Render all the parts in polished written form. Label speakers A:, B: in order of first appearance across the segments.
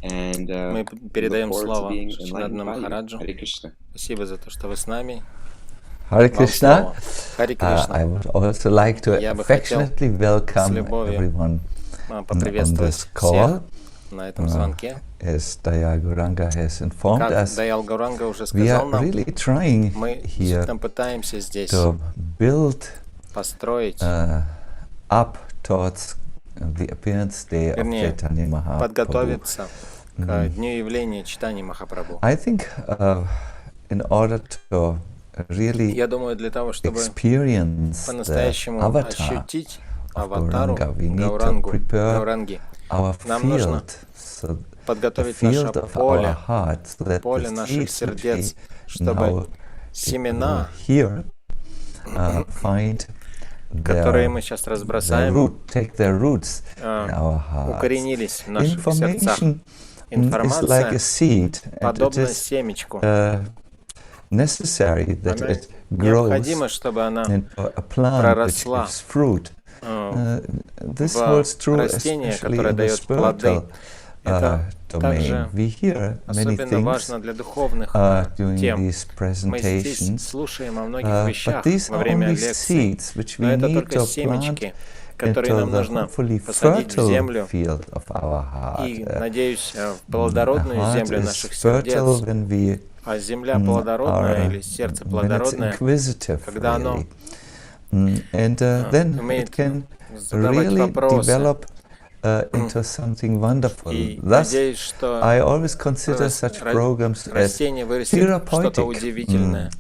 A: Мы передаем слово Шачинандану Махараджу. Спасибо за то, что вы с нами.
B: Hare Krishna.
A: Хари Кришна.
B: I would also like to
A: Я бы хотел
B: affectionately welcome
A: с любовью
B: everyone on
A: поприветствовать
B: this
A: всех
B: call.
A: на этом звонке.
B: As Гаурангера has informed
A: Как
B: us,
A: Даял Гаурanga уже
B: we
A: сказал
B: are
A: нам,
B: really trying
A: мы
B: here
A: действительно пытаемся здесь
B: to build
A: построить,
B: up towards the appearance day of
A: вернее,
B: Chaitanya Mahaprabhu.
A: подготовиться к дню явления Чайтаньи Махапрабху.
B: I think in order to really
A: Я думаю, для того, чтобы
B: experience
A: по-настоящему
B: the avatar
A: ощутить
B: of
A: аватару
B: Gauranga, we need to
A: Гауранги,
B: prepare our
A: нам нужно
B: field, so the
A: подготовить наше
B: field of
A: поле,
B: our heart, so that
A: поле
B: the
A: наших
B: seeds which
A: сердец,
B: we
A: чтобы
B: now
A: семена,
B: here find
A: которые
B: their
A: мы сейчас
B: their
A: разбросаем,
B: root, take their roots in our hearts.
A: укоренились в наших сердцах.
B: Information is like a
A: Информация
B: seed, and it
A: подобна
B: is
A: семечку.
B: necessary that
A: Она
B: it grows
A: необходимо, чтобы она
B: into a plant which
A: проросла
B: gives fruit. This holds
A: в
B: true
A: растение,
B: especially
A: которое
B: in the
A: дает плоды.
B: spiritual
A: Это
B: domain.
A: также
B: We hear many
A: особенно
B: things
A: важно для духовных
B: during
A: тем.
B: these
A: Мы здесь
B: presentations,
A: слушаем о многих
B: but
A: вещах
B: these
A: во
B: are
A: время
B: only
A: лекций,
B: seeds which
A: но
B: we
A: это
B: need
A: только
B: to plant
A: семечки, которые
B: into
A: нам
B: the
A: нужно
B: hopefully
A: посадить в
B: fertile
A: землю
B: field of our heart.
A: и, надеюсь, в
B: A
A: плодородную
B: heart
A: землю
B: is
A: наших
B: fertile
A: сердец.
B: when we
A: А земля плодородная или сердце
B: when it's
A: плодородное,
B: inquisitive,
A: когда оно
B: really. And then it
A: умеет
B: can
A: задавать
B: really
A: вопросы.
B: develop into something wonderful.
A: И
B: Thus,
A: надеюсь, что
B: I always consider such programs as
A: растение вырастет что-то
B: therapeutic.
A: удивительное.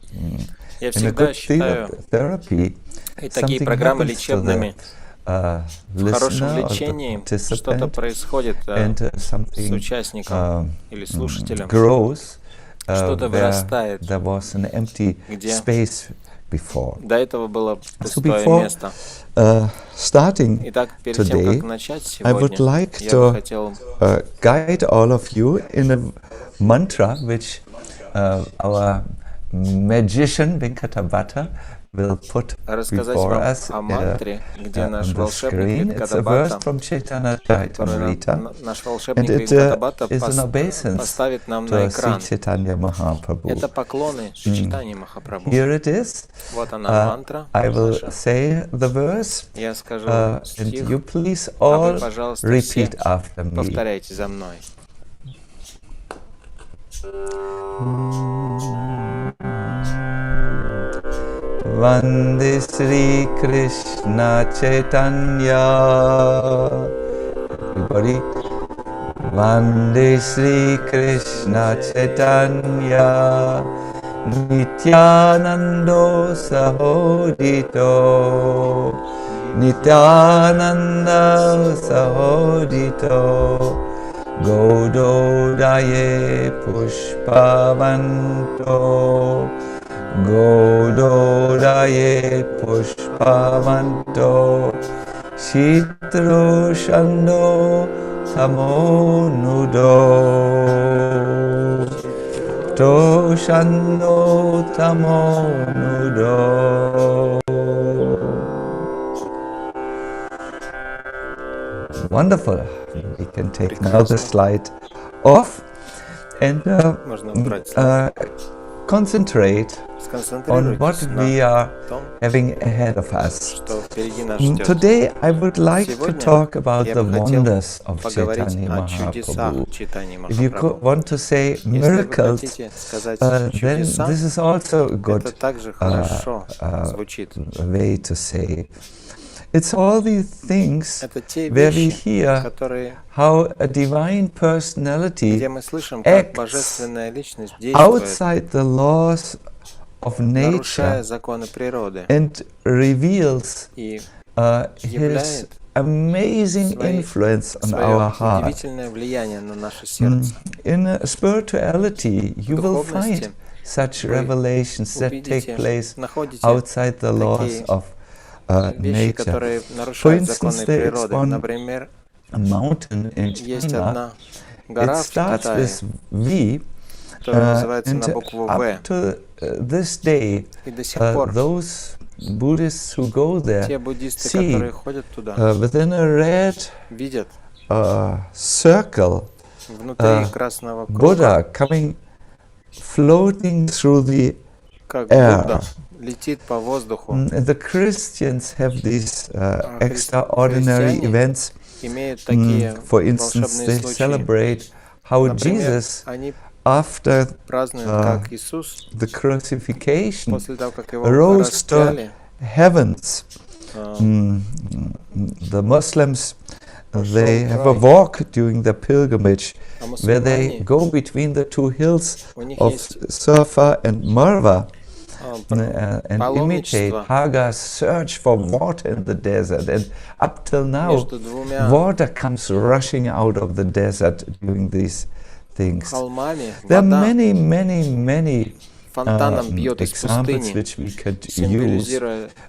A: Я
B: In a
A: всегда
B: good
A: считаю
B: therapy,
A: и такие
B: something
A: программы
B: happens to
A: лечебными.
B: the
A: В хорошем
B: listener or the
A: лечении что-то
B: participant,
A: происходит
B: and
A: с
B: something
A: участником или слушателем.
B: grows
A: Что-то
B: where
A: вырастает,
B: there was an empty
A: где
B: space before.
A: до этого было
B: So
A: пустое
B: before
A: место.
B: Starting
A: Итак, перед тем,
B: today,
A: как начать
B: I would
A: сегодня,
B: like
A: я бы
B: to
A: хотел
B: guide all of you in a mantra which our magician Venkatabhata will put
A: рассказать
B: before
A: вам
B: us
A: о мантре, где
B: on
A: наш
B: the
A: волшебник
B: screen. It's a verse
A: Венкатабхата,
B: from Chaitanya
A: который
B: Chaitamrita,
A: наш
B: and
A: волшебник
B: it
A: Венкатабхата
B: is an obeisance
A: поставит нам
B: to
A: на
B: Sri
A: экран.
B: Chaitanya Mahaprabhu.
A: Это поклоны Чайтаньи Махапрабху.
B: Here it is.
A: Вот она мантра
B: I will
A: наша.
B: say the verse,
A: Я скажу
B: and
A: стих,
B: you please
A: а
B: all
A: вы, пожалуйста, все
B: repeat after me.
A: повторяйте за мной.
B: Vande Sri Krishna Chaitanya. Everybody. Vande Sri Krishna Chaitanya. Nityanando Sahodito. Nityananda Sahodito. Gododaye Pushpavanto. Gododaye Pushpavanto. Shitrushando Tamonudo. Toshando Tamonudo. Wonderful. We can take now the slide off and concentrate on what we are having ahead of us. Today I would like to talk about the wonders of Chaitanya Mahaprabhu. If you want to say miracles, then this is also a good way to say. It's all these things where we hear how a divine personality acts outside the laws of nature and reveals his amazing influence on our heart. In spirituality, you will find such revelations that take place outside the laws of nature. For instance, there is one mountain in China. It starts with V, and up to this day, those Buddhists who go there see within a red circle Buddha coming, floating through the air. The Christians have these extraordinary events. For instance, they celebrate how Jesus, after the crucifixion, rose to heavens. The Muslims, they have a walk during the pilgrimage where they go between the two hills of Safa and Marwa and imitate Haga's search for water in the desert. And up till now, water comes rushing out of the desert during these things. There are many, many, many examples which we could use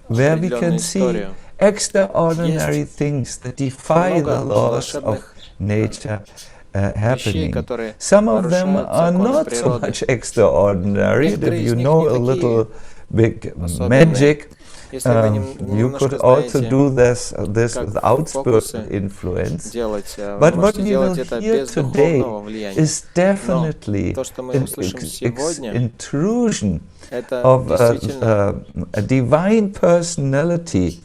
B: where we can see extraordinary things that defy the laws of nature happening. Some of them are not so much extraordinary. If you know a little big magic, you could also do this without spiritual influence. But what we will hear today is definitely an intrusion of a divine personality,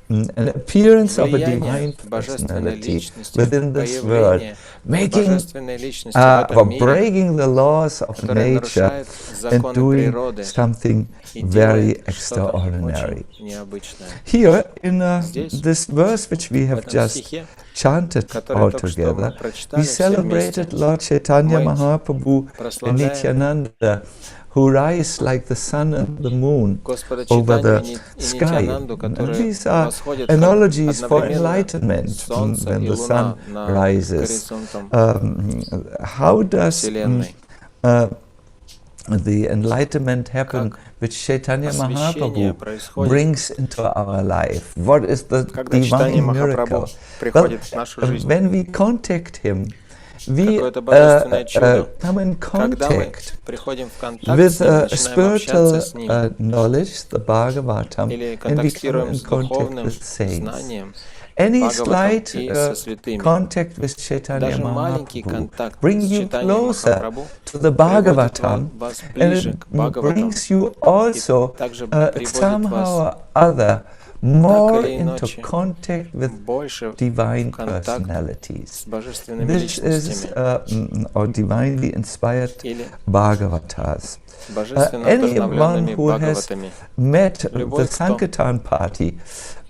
B: an appearance of a divine personality within this world, making or breaking the laws of nature and doing something very extraordinary. Here in this verse which we have just chanted all together, we celebrated Lord Chaitanya Mahaprabhu and Nityananda, who rise like the sun and the moon over the sky. And these are analogies for enlightenment when the sun rises. How does the enlightenment happen which Chaitanya Mahaprabhu brings into our life? What is the divine miracle? Well, when we contact him, we come in contact with spiritual knowledge, the Bhagavatam, and we come in contact with saints. Any slight contact with Chaitanya Mahaprabhu brings you closer to the Bhagavatam, and it brings you also somehow or other more into contact with divine personalities. This is or divinely inspired Bhagavatas. Anyone who has met the Sankirtan party,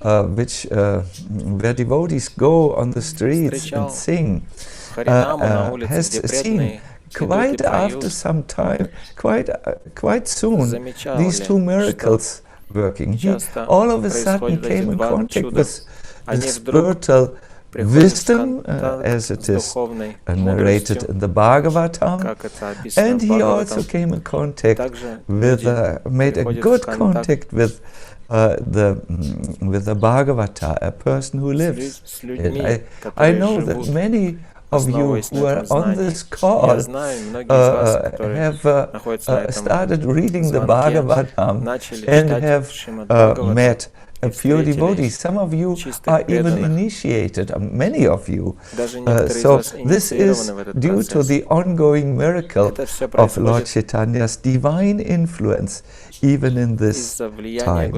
B: where devotees go on the streets and sing, has seen quite after some time, quite soon, these two miracles working. He all of a sudden came in contact with spiritual wisdom, as it is narrated in the Bhagavatam, and he also came in contact with, made a good contact with the Bhagavata, a person who lives. I know that many of you who are on this call have started reading the Bhagavatam and have met a few devotees. Some of you are even initiated, many of you. So this is due to the ongoing miracle of Lord Chaitanya's divine influence, even in this time.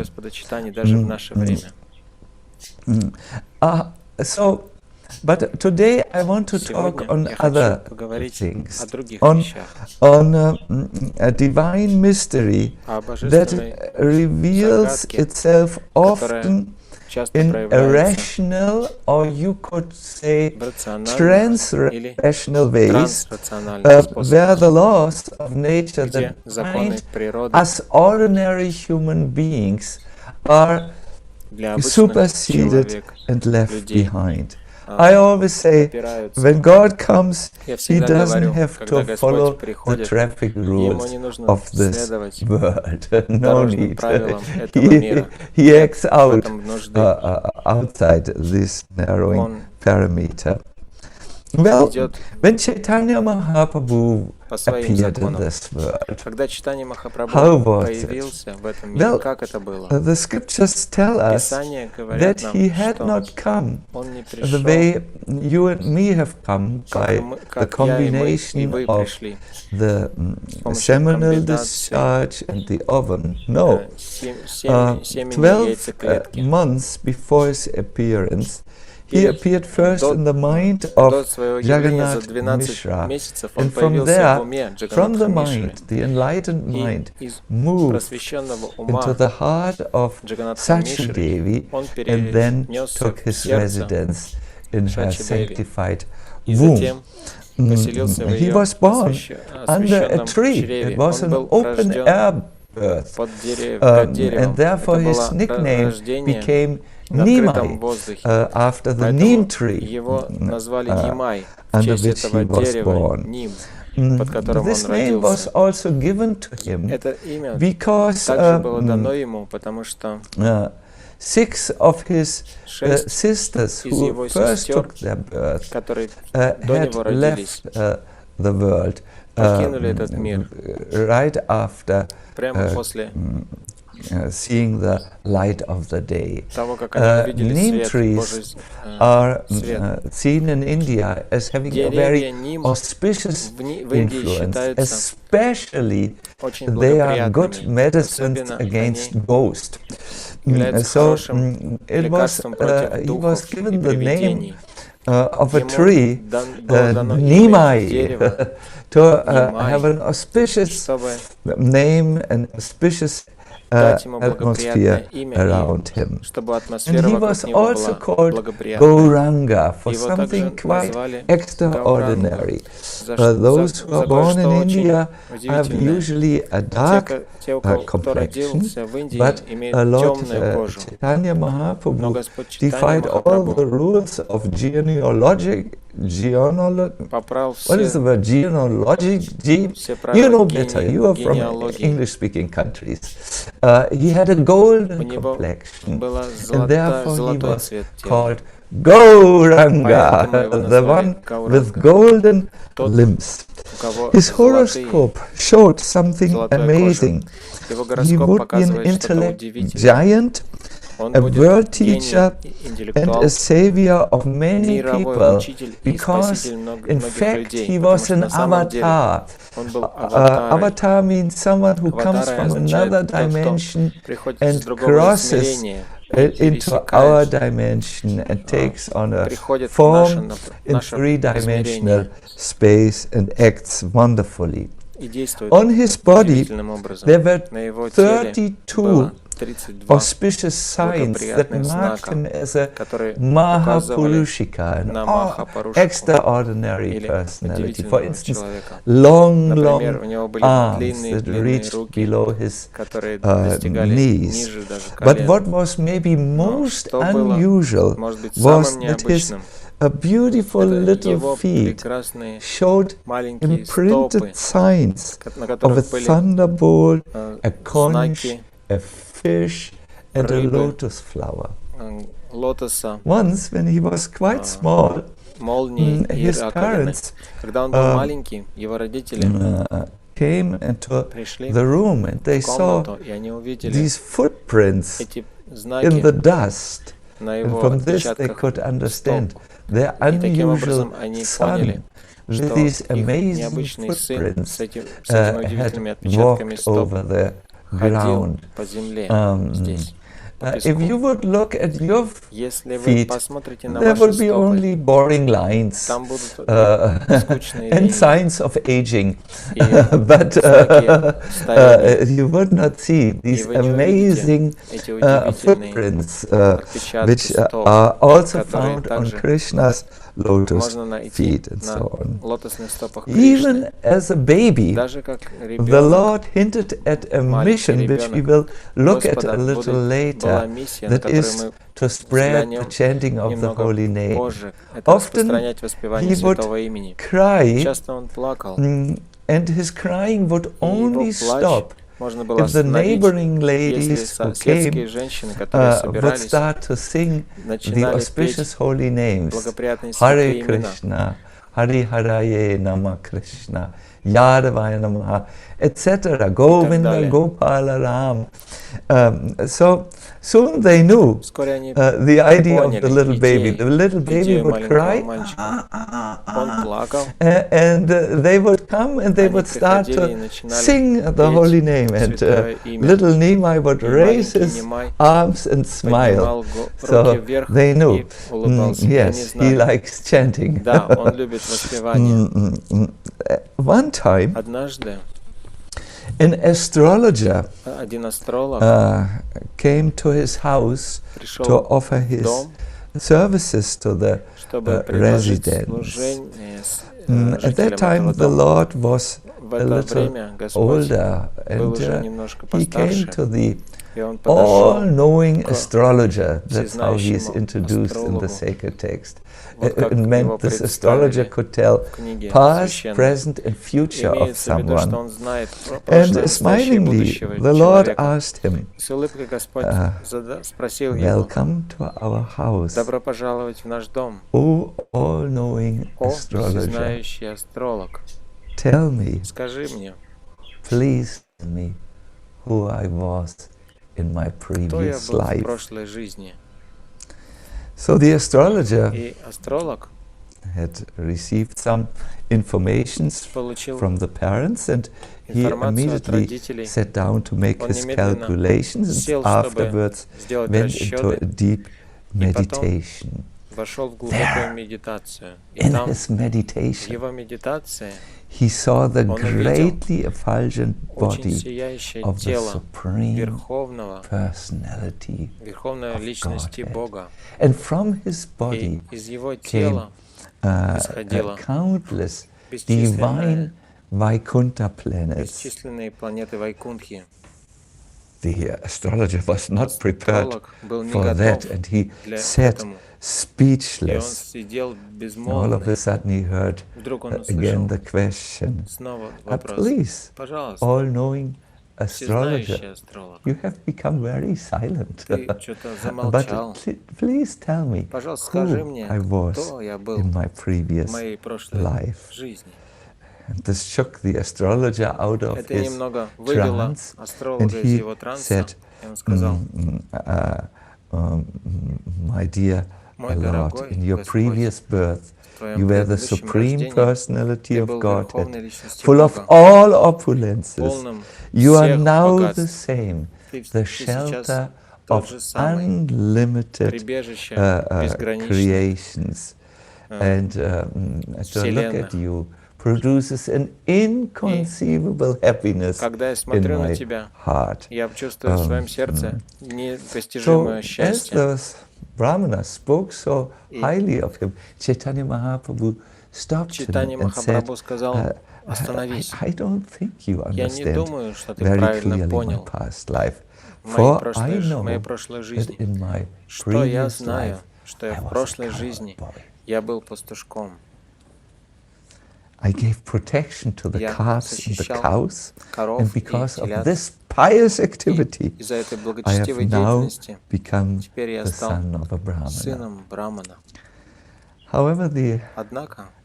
B: But today I want to talk on other things, on a divine mystery that reveals itself often in irrational, or you could say trans-rational ways, where the laws of nature that bind us ordinary human beings are superseded and left behind. I always say, when God comes, He doesn't have to follow the traffic rules of this world. No need. He acts out outside this narrowing parameter. Well,
A: идет
B: when Chaitanya Mahaprabhu
A: по своим
B: appeared in
A: законам.
B: this world,
A: Когда Чайтанья Махапрабху
B: how was it?
A: появился в этом мире,
B: Well,
A: как это было?
B: the scriptures tell us
A: Писания говорят
B: that
A: нам,
B: he had
A: что
B: not come
A: он не
B: the
A: пришел,
B: way you and me have come by the
A: как я и вы
B: combination of
A: пришли,
B: the
A: помощью
B: seminal
A: комбинации,
B: discharge and the oven. No.
A: семени
B: 12
A: яйцеклетки.
B: months before his appearance, he appeared first in the mind
A: До
B: of
A: своего явления за
B: Jagannath
A: 12
B: Mishra,
A: месяцев он
B: and from
A: появился в уме
B: there, from
A: Джаганатха
B: the
A: Мишры.
B: mind, the enlightened
A: И
B: mind,
A: из
B: moved
A: просвещенного
B: into
A: ума
B: the heart of
A: Джаганатха Мишры
B: Sachi-Devi
A: он
B: and then
A: перенесся
B: took
A: в
B: his
A: сердце
B: residence in her
A: Шачи-Деви.
B: sanctified
A: И
B: womb.
A: затем поселился в
B: He
A: ее
B: was born under a
A: освященном
B: tree.
A: чреве.
B: It was
A: Он
B: an
A: был
B: open
A: рожден
B: air birth.
A: под
B: And
A: деревом.
B: therefore
A: Это
B: his
A: было
B: nickname
A: рождение
B: became
A: на открытом
B: Nimai,
A: воздухе.
B: after the neem
A: Поэтому
B: tree,
A: его назвали Нимай в
B: under
A: честь
B: which
A: этого
B: he was
A: дерева
B: born.
A: Ним, под которым
B: This
A: он
B: name was
A: родился.
B: also given to him
A: Это имя
B: because
A: также было дано ему, потому что
B: 6 of his
A: шесть
B: sisters
A: из
B: who
A: его
B: first
A: сестер,
B: took their birth
A: которые до
B: had
A: него родились,
B: left the world
A: покинули этот мир
B: right after
A: прямо после
B: seeing the light of the day.
A: того, как они увидели
B: Neem
A: свет, Божий
B: trees are
A: свет.
B: seen in India as having a
A: Деревья
B: very
A: ним
B: auspicious
A: в Индии
B: influence,
A: считаются
B: especially
A: очень
B: they are good
A: благоприятными,
B: medicines
A: особенно
B: against
A: они
B: ghost.
A: являются
B: So
A: хорошим
B: it was
A: лекарством против
B: he was
A: духов и
B: given the name
A: привидений.
B: of a
A: Ему
B: tree,
A: было дано имя дерева
B: Nimai, to
A: Нимай,
B: have an auspicious
A: чтобы
B: name and auspicious
A: дать ему
B: atmosphere
A: благоприятное имя,
B: around him.
A: и чтобы
B: And
A: атмосфера
B: he
A: вокруг
B: was
A: него
B: also
A: была
B: called
A: благоприятной.
B: Gauranga for
A: Его также
B: something quite
A: назвали
B: extraordinary.
A: Гауранга.
B: Those who are born in
A: очень
B: India have
A: удивительное.
B: usually a dark
A: Те, кто
B: complexion,
A: родился в Индии,
B: but
A: имеют
B: Lord
A: темную кожу.
B: Chaitanya
A: Но
B: Mahaprabhu
A: Господь Чайтанья
B: defied all the
A: Махапрабху
B: rules of
A: поправил
B: what is the word? Genealogy?
A: все
B: You know
A: правила
B: better. You are from
A: генеалогии.
B: English-speaking countries. He had a golden
A: У него
B: complexion,
A: была
B: and therefore he
A: золотой
B: was
A: цвет тела.
B: called Gauranga,
A: Поэтому его
B: the one
A: назвали
B: with
A: Гауранга.
B: golden
A: Тот,
B: limbs.
A: у кого
B: His
A: золотые,
B: horoscope showed something
A: золотая
B: amazing.
A: кожа. Его
B: He
A: гороскоп
B: would be an
A: показывает что-то
B: intellect
A: удивительное.
B: giant,
A: Он
B: a
A: будет
B: world
A: гений,
B: teacher, and
A: интеллектуал,
B: a savior of many
A: мировой
B: people,
A: учитель и
B: because
A: спаситель
B: in
A: многих
B: fact
A: людей.
B: he
A: Потому
B: was
A: что
B: an
A: на самом деле
B: avatar.
A: он был аватарой.
B: Avatar means someone who comes
A: Аватарой
B: from
A: означает
B: another
A: тот, кто
B: dimension
A: приходит из
B: and
A: другого
B: crosses
A: измерения,
B: into our dimension and takes on a
A: приходит в
B: form in
A: наше
B: three-dimensional
A: измерение
B: space and acts wonderfully.
A: и действует
B: On his body,
A: удивительным образом.
B: there were
A: На его теле
B: 32
A: было 32
B: auspicious signs that
A: благоприятных
B: marked
A: знака,
B: him as a
A: которые
B: Mahapurushika, an
A: на Махапурушику
B: extraordinary
A: или
B: personality. For
A: удивительного
B: instance,
A: человека.
B: long,
A: Например,
B: long
A: у него были
B: arms
A: длинные
B: that reached
A: руки,
B: below his
A: которые достигали
B: knees.
A: ниже даже
B: But
A: колен.
B: what was maybe
A: Но
B: most
A: что было,
B: unusual
A: может быть,
B: was
A: самым
B: that his
A: необычным,
B: beautiful
A: это
B: little
A: его
B: feet
A: прекрасные
B: showed
A: маленькие стопы,
B: imprinted signs
A: на
B: of a
A: которых были
B: thunderbolt, a conch,
A: знаки
B: a fish, and a
A: рыбы,
B: lotus flower.
A: лотоса,
B: Once, when he was quite small,
A: молнии и
B: his
A: раковины.
B: parents
A: Когда он был маленький, его родители
B: came into
A: пришли
B: the room and they
A: в
B: saw
A: комнату, и они увидели
B: these footprints
A: эти
B: in
A: знаки
B: the dust.
A: на
B: And
A: его
B: from this they
A: отпечатках
B: could understand
A: стоп.
B: their
A: И таким
B: unusual
A: образом они поняли,
B: son with
A: что
B: these
A: их
B: amazing
A: необычный сын
B: footprints
A: с этими
B: had
A: удивительными отпечатками
B: walked
A: стоп
B: over the
A: ходил
B: ground.
A: по земле здесь.
B: If you would look at your
A: Если вы
B: feet,
A: посмотрите на
B: there
A: ваши
B: will be
A: стопы,
B: only boring lines
A: там будут скучные
B: and
A: линии
B: signs of aging,
A: и
B: but
A: знаки старения.
B: you would not see
A: И
B: these
A: вы не увидите
B: amazing
A: эти удивительные
B: footprints,
A: отпечатки
B: which
A: стоп,
B: are also
A: которые
B: found on
A: также
B: Krishna's lotus
A: можно найти
B: feet and
A: на
B: so on.
A: лотосных стопах Кришны.
B: Even as a baby,
A: Даже как
B: the
A: ребенок,
B: Lord hinted at a
A: маленький
B: mission which we
A: ребенок,
B: will look at
A: Господа
B: a little
A: была
B: later,
A: миссия, на
B: that
A: которую
B: is
A: мы
B: to spread the
A: взглянем
B: chanting of the
A: немного
B: holy name.
A: позже. Это
B: Often
A: распространять воспевание
B: he would
A: святого имени.
B: cry,
A: Часто он плакал,
B: and his crying would
A: и
B: only
A: его плач
B: stop
A: можно было
B: if the
A: остановить,
B: neighboring
A: если
B: ladies who
A: соседские
B: came
A: женщины, которые
B: would
A: собирались,
B: start to sing the
A: начинали
B: auspicious
A: петь
B: holy names,
A: благоприятные
B: Hare
A: святые имена.
B: Krishna, Hari Haraye Nama Krishna, Yadavaya Namaha, etc. Govinda Gopala Ram. So soon they knew the idea of the little baby. The little baby would cry, and they would come and they would start to sing the holy name. And little Nimai would raise his arms and smile. So they knew, yes, he likes chanting. One time, an astrologer came to his house to offer his services to the residents. At that time, the Lord was a little older, and he came to the all-knowing astrologer. That's how he is introduced in the sacred text. It meant this astrologer could tell past, present, and future of someone. And smilingly, the Lord asked him, welcome to our house, O all-knowing astrologer. Tell me, please tell me who I was in my previous life. So the astrologer had received some information from the parents, and he immediately sat down to make his calculations, and afterwards went into a deep meditation. There, in his meditation, he saw the greatly effulgent body of the Supreme Personality of Godhead. And from his body came countless divine Vaikuntha planets. The astrologer was not prepared for that, and he sat speechless. All of a sudden he heard again the question, please, all-knowing astrologer, you have become very silent. But please tell me who I was in my previous life. And this shook the astrologer out of his trance, and he said, my dear Lord, in your previous birth, you were the Supreme Personality of Godhead, full of all opulences. You are now the same, the shelter of unlimited creations. And to look at you produces an inconceivable happiness in my heart. So as those Brahmanas spoke so highly of him, Chaitanya Mahaprabhu stopped him and said, I don't think you understand very clearly my past life, for I know that in my previous life I was a cowboy. I gave protection to the calves and the cows, and because of this pious activity, I have now become the son of a Brahmana. However, the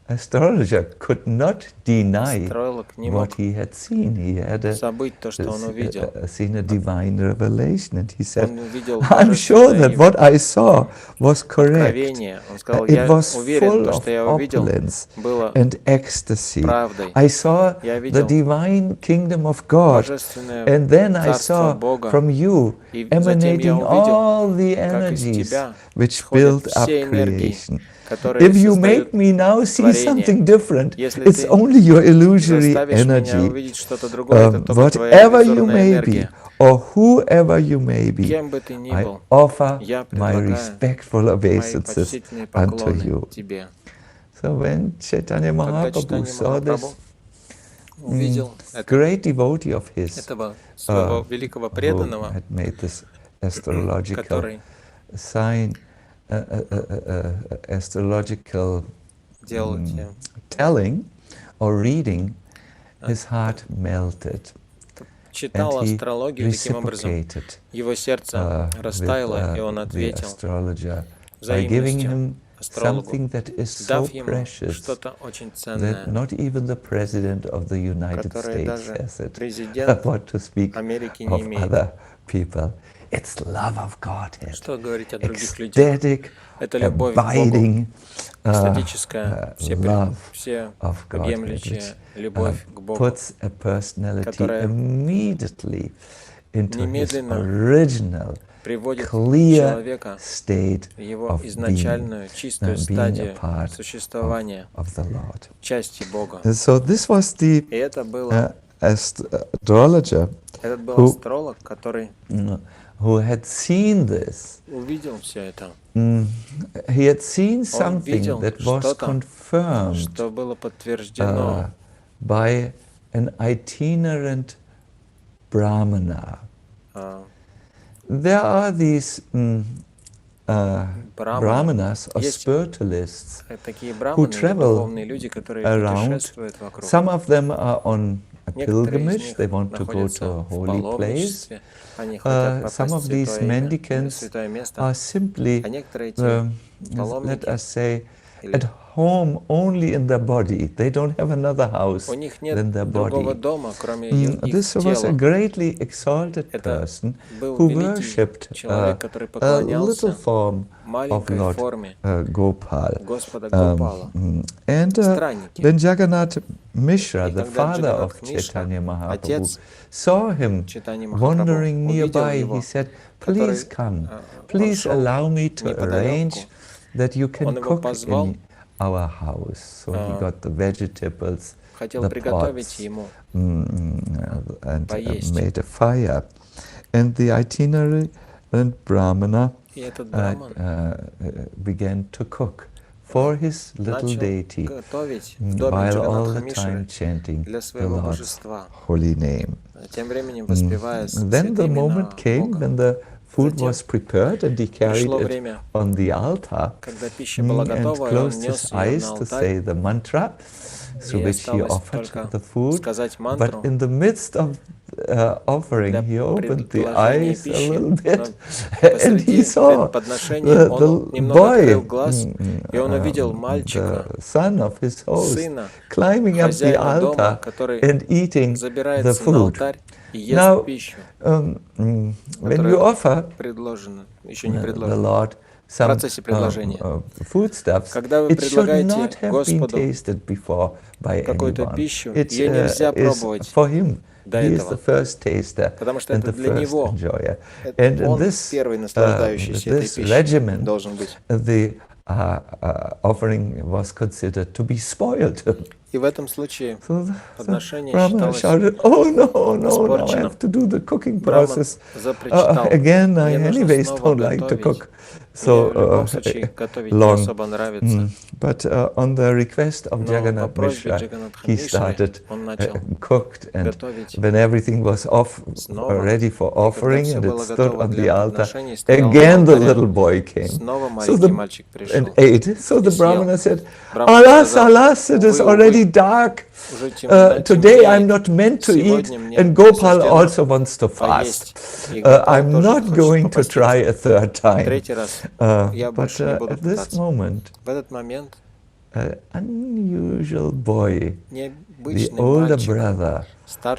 B: astrologer could not deny what he had seen. He had seen a divine revelation, and he said, I'm sure that what I saw was correct. It was full of opulence and ecstasy. I saw the divine kingdom of God, and then I saw from you emanating all the energies which build up creation. If you make me now see something different, it's only your illusory energy. Whatever you may be, or whoever you may be, I offer my respectful obeisances unto you. So when Chaitanya Mahaprabhu saw this great devotee of his, who had made this astrological sign, astrological telling or reading, his heart melted.
A: Читал астрологию, таким образом его сердце растаяло, и он ответил, взаимностью
B: something that is so precious that not even the President of the United States has it. I want to speak of other people. It's love of Godhead, ecstatic, abiding love of Godhead, which puts a personality immediately into his original, clear state of being a part of the Lord. And so this was the astrologer who had seen this. He had seen something that was confirmed by an itinerant Brahmana. There are these Brahmanas or spiritualists who travel around. Some of them are on a pilgrimage, they want to go to a holy place. Some of these mendicants are simply, let us say, at home only in their body. They don't have another house than their body. This was a greatly exalted person who worshipped a little form of Lord Gopal. And when Jagannath Mishra, the father of Chaitanya Mahaprabhu, saw him wandering nearby, he said, "Please come, please allow me to arrange that you can cook in our house." So he got the vegetables, the pots, and made a fire. And the itinerant Brahmana began to cook for his little deity, while all the time chanting the Lord's holy name. Then the moment came when the food was prepared and he carried it on the altar and closed his eyes to say the mantra through which he offered the food. But in the midst of offering, he opened the eyes a little bit and he saw the boy, the son of his host, climbing up the altar and eating the food. Now, when you offer the Lord some foodstuffs, it should not have been tasted before by anyone. It is for him. He is the first taster and the first enjoyer. And in this regimen, the offering was considered to be spoiled.
A: И в этом случае подношение
B: Brahmana shouted, "Oh no, no, no, I have to do the cooking process again. I anyways don't like to cook so long." But on the request of Jagannath Mishra, he started, cooked, and when everything was ready for offering and it stood on the altar, again the little boy came and ate. So the Brahmana said, "Alas, alas, it is already dark. Today I'm not meant to eat, and Gopal also wants to fast. I'm not going to try a third time." But at this moment, an unusual boy, the older brother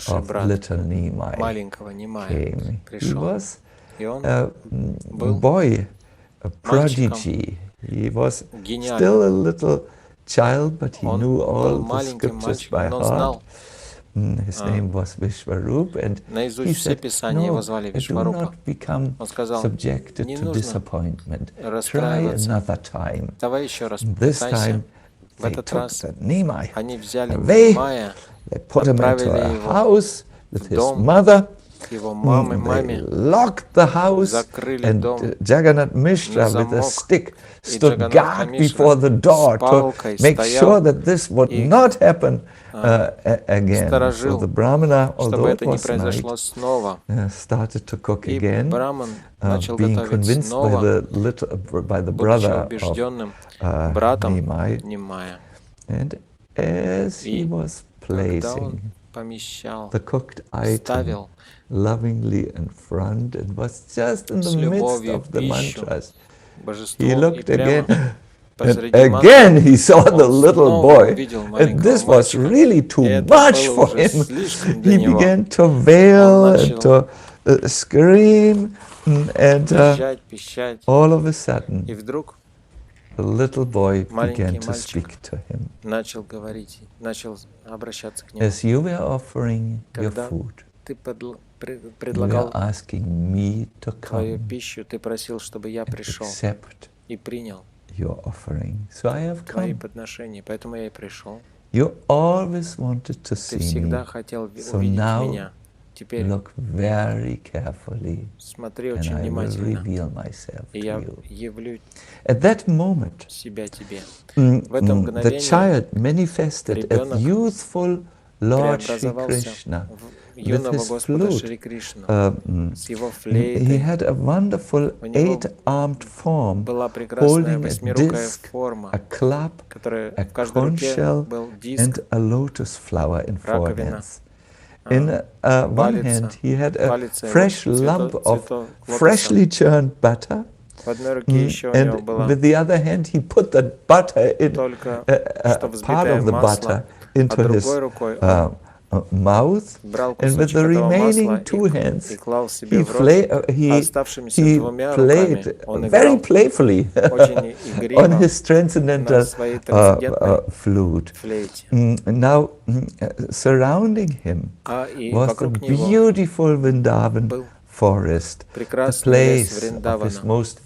B: of little Nimai, came. He was a boy, a prodigy. He was still a little child, but he knew all the scriptures by heart. His name was Vishwarup, and he said, "No, do not become subjected to disappointment. Try another time." This time, they took the Nimai away, they put him into a house with his mother. They locked the house, and Jagannath Mishra with a stick stood guard before the door to make sure that this would not happen again. So the Brahmana, although it was night, started to cook again, being convinced by the brother of Nimai. And as he was placing the cooked item lovingly in front and was just in the midst of the mantras, he looked again And again he saw the little boy, and this was really too much for him. He began to wail and to scream, and all of a sudden the little boy began to speak to him. As you were offering your food, you were asking me to come and accept your offering. So I have come. You always wanted to see me. So now look very carefully, and I will reveal myself to you. At that moment, the child manifested as youthful Lord Shri Krishna with his flute. He had a wonderful 8-armed form, holding a disc, a club, a conch shell, and a lotus flower in 4 hands. In one hand, he had a fresh lump of freshly churned butter, and with the other hand, he put the butter in part of the butter into his mouth, and with the remaining 2 hands, he played very playfully on his transcendental flute. Now, surrounding him was the beautiful Vrindavan forest, the place of his most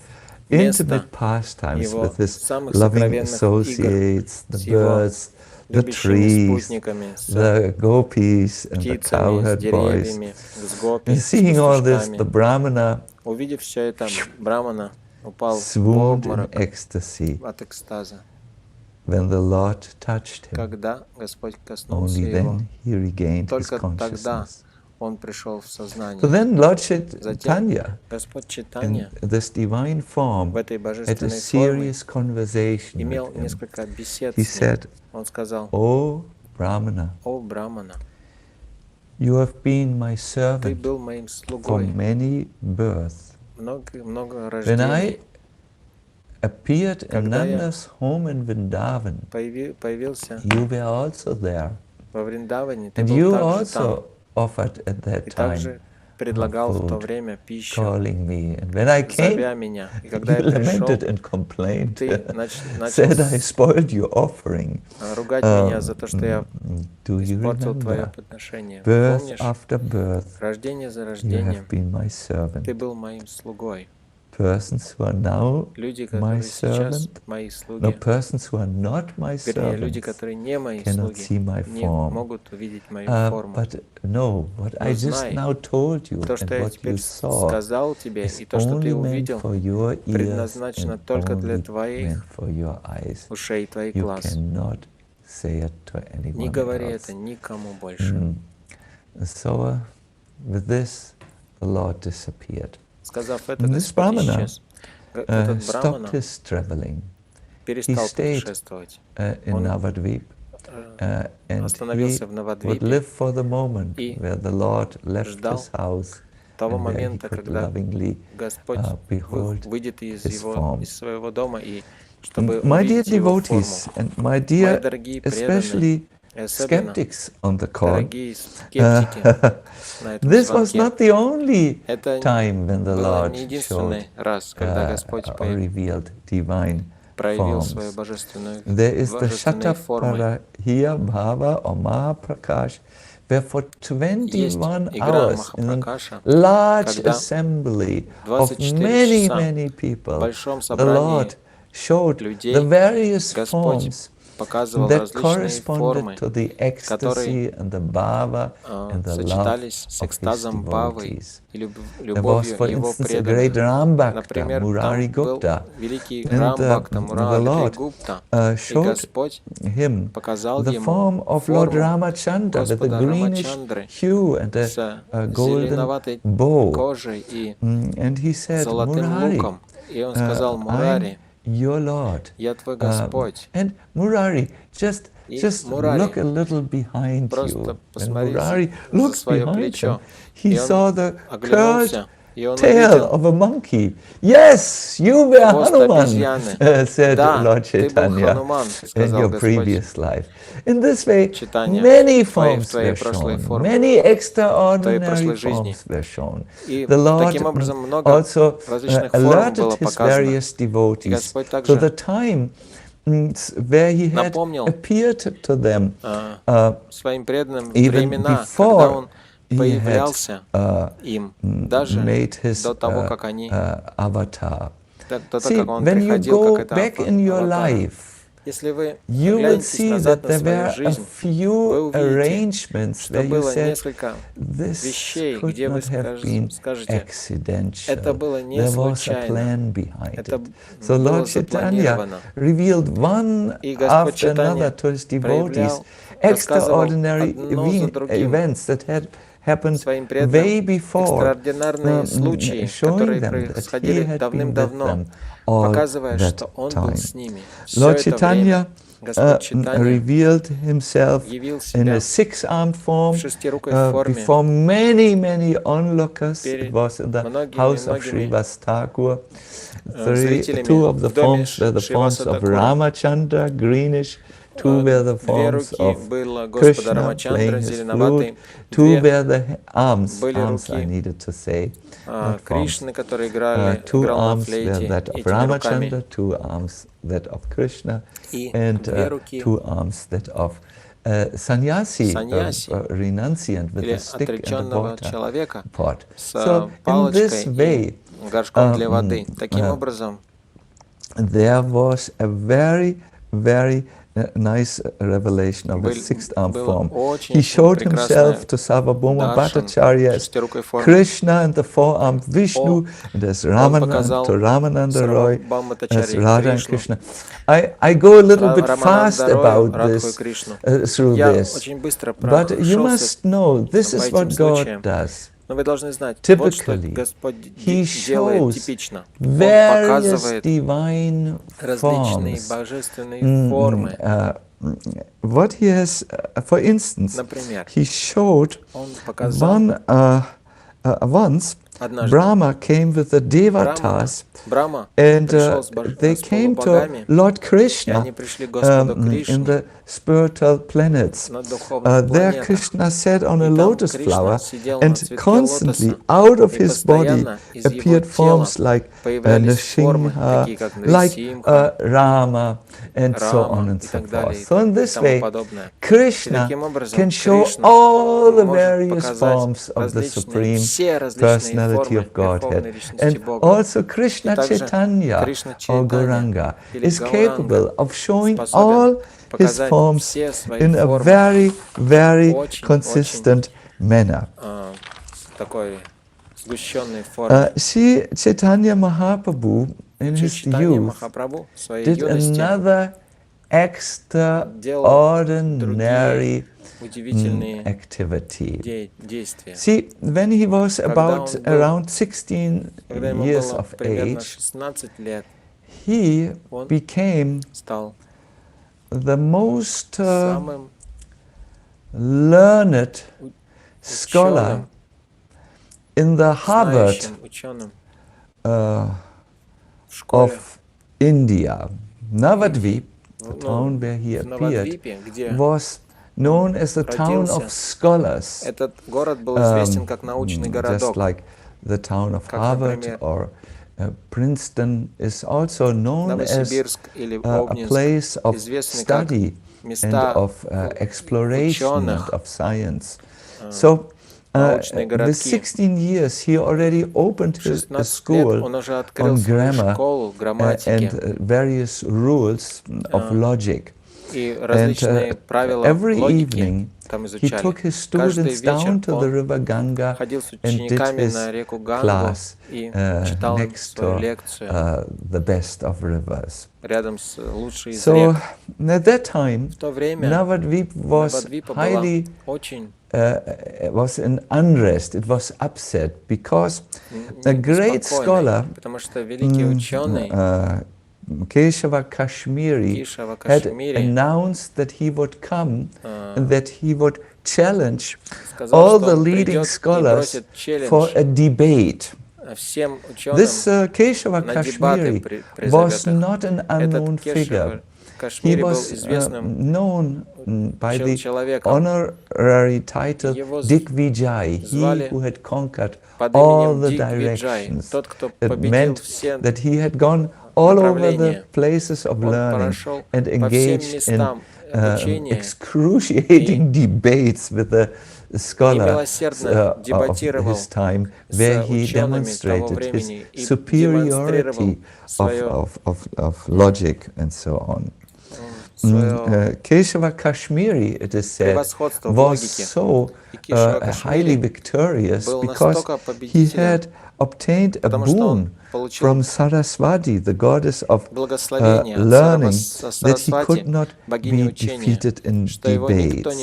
B: intimate pastimes with his loving associates, the birds, the trees, the gopis, and the cowherd boys. And seeing all this, the Brahmana swooned in ecstasy. When the Lord touched him, only then he regained his consciousness. So then Lord Chaitanya, in this divine form, had a serious conversation with him. He said, "O Brahmana, you have been my servant for many births. When I appeared in Nanda's home in Vrindavan, you were also there, and you also offered at that time food, calling me. And when I came, you lamented and complained, said I spoiled your offering. Do you remember? Birth after birth, you have been my servant. Persons who are now my servant, no, persons who are not my servants cannot see my form. But no, what I just now told you and what you saw is only meant for your ears and only meant for your eyes. You cannot say it to anyone else." So with this, the Lord disappeared. This Brahmana stopped his traveling. He stayed in Navadvip, and he would live for the moment where the Lord left his house and where he could lovingly behold his form. My dear devotees, and my dear especially skeptics on the call, this was not the only time when the Lord showed or revealed divine forms. There is the Shataparahya Bhava or Mahaprakash, where for 21 hours in a large assembly of many, many people, the Lord showed the various forms that corresponded to the ecstasy and the bhava and the love of his devotees. There was, for instance, a great Rambhakta, Murari Gupta, and the Lord showed him the form of Lord Ramachandra with a greenish hue and a golden bow. And he said, "Murari, I'm your Lord." And Murari, just look a little behind you. When Murari looks behind him, he saw the curled tail of a monkey. Yes, you were Hanuman, said Lord Chaitanya in your previous life. In this way, many forms were shown, many extraordinary forms were shown. The Lord also alerted his various devotees to the time where he had appeared to them even before he had made his avatar. See, when you go back in your life, you will see that there were a few arrangements where you said, this could not have been accidental. There was a plan behind it. So Lord Chaitanya revealed one after another to his devotees extraordinary events that had happened way before, showing them that he had been with them all that time. Lord Chaitanya revealed himself in a six-armed form before many, many onlookers. It was in the house of Srivas Thakur. Two of the forms were the forms of Ramachandra, greenish. Two were the forms of Krishna playing his flute. Two were the arms I needed to say. Two arms were that of Ramachandra, two arms that of Krishna, and two arms that of sannyasi, renunciant with a stick and a water pot. So in this way, there was a very, very nice revelation of the sixth arm form. He showed himself to Sarvabhauma Bhattacharya as Krishna and the four-armed Vishnu, and as Ramananda to Ramananda Roy, as Radha and Krishna. I go a little bit fast about this, through this, but you must know, this is what God does. Typically, he shows various divine forms. What he has, for instance, he showed once Brahma came with the Devatas, and they came to Lord Krishna in the spiritual planets. There Krishna sat on a lotus flower, and constantly out of his body appeared forms like Nrsimha, like Rama, and so on and so forth. So in this way, Krishna can show all the various forms of the Supreme Personality of Godhead. And also Krishna Chaitanya, or Gauranga, is capable of showing all his forms in a very, very consistent manner. See, Chaitanya Mahaprabhu in his youth did another extraordinary activity. See, when he was about around 16 years of age, he became the most learned scholar in the Harvard of India. Navadvip, the town where he appeared, was known as the town of scholars, just like the town of Harvard or Princeton is also known as a place of study and of exploration and of science. So, with 16 years, he already opened a school on grammar and various rules of logic. And every evening, he took his students down to the river Ganga and did his class next to the best of rivers. So at that time, Navadvip was highly was in unrest, it was upset, because a great scholar, Keshava Kashmiri, had announced that he would come and that he would challenge all the leading scholars for a debate. This Keshava Kashmiri was not an unknown figure. He was known by the honorary title Digvijay, he who had conquered all the directions. It meant that he had gone all over the places of learning and engaged in excruciating debates with the scholars of his time, where he demonstrated his superiority of logic and so on. Keshava Kashmiri, it is said, was so highly victorious because he had obtained a boon from Saraswati, the goddess of learning, that he could not be defeated in debates.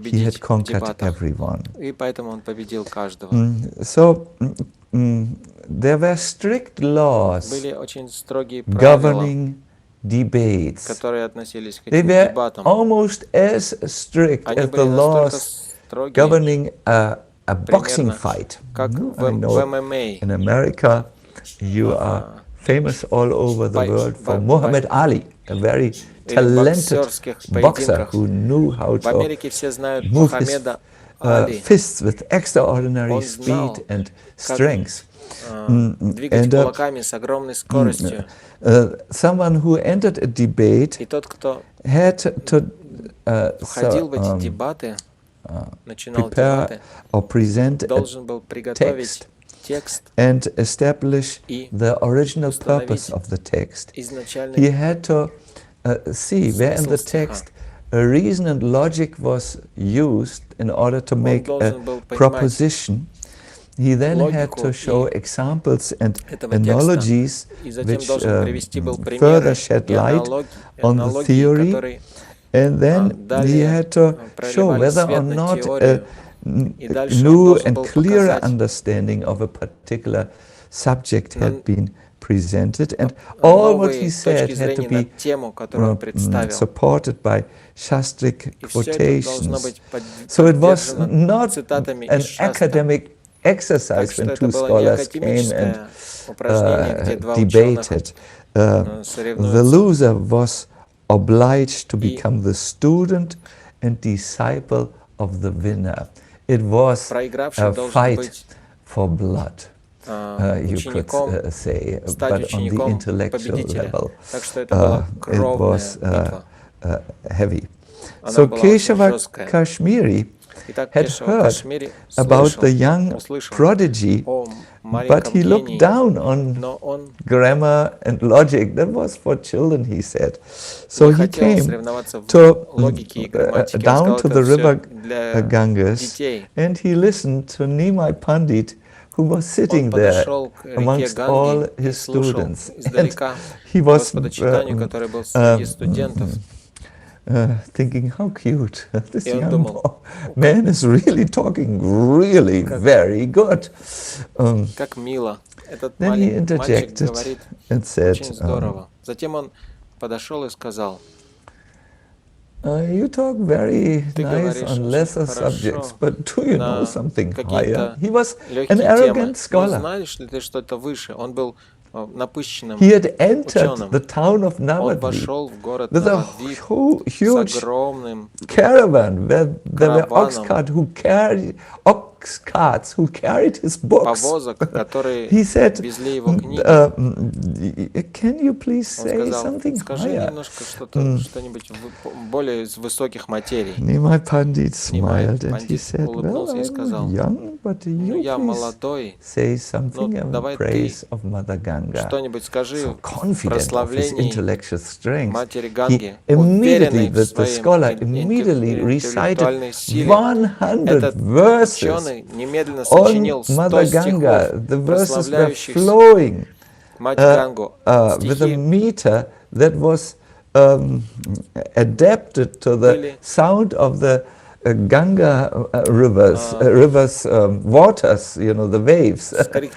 B: He had conquered everyone. So there were strict laws governing debates. They were almost as strict as the laws governing a boxing fight. I know in America you are famous all over the world for Muhammad Ali, a very talented boxer who knew how to move his fists with extraordinary speed and strength. Someone who entered a debate had to prepare or present a text and establish the original purpose of the text. He had to see where in the text reason and logic was used in order to make a proposition. He then had to show examples and analogies which further shed light on the theory, and then he had to show whether or not a new and clearer understanding of a particular subject had been presented, and all what he said had to be supported by Shastric quotations. So it was not an academic exercise when two scholars came and debated. The loser was obliged to become the student and disciple of the winner. It was a fight for blood, you could say, but on the intellectual level it was heavy. So Keshava Kashmiri had heard about the young prodigy, but he looked down on grammar and logic. That was for children, he said. So he came down to the river Ganges, and he listened to Nimai Pandit, who was sitting there amongst all his students. And he was thinking, how cute, this young man is really talking really very good. Then he interjected and said, you talk very nice on lesser subjects, but do you know something higher? He was an arrogant scholar. He had entered the town of Navadvip with a huge caravan where there were ox carts who carried his books. He said, can you please say something higher? Nimai Pandit smiled and he said, well, I'm young, but you please say something in praise of Mother Ganga. So confident of his intellectual strength, he immediately, the scholar immediately recited 100 verses on Mother Ganga. The verses were flowing with a meter that was adapted to the sound of the Ganga rivers, waters, you know, the waves. And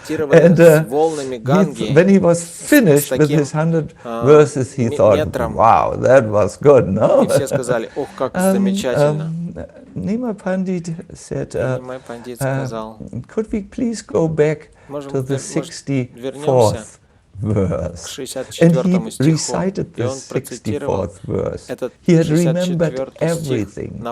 B: when he was finished with his 100 verses, he thought, wow, that was good, no? Nimai Pandit said, could we please go back to the 64th verse. And he recited the 64th verse. He had remembered everything.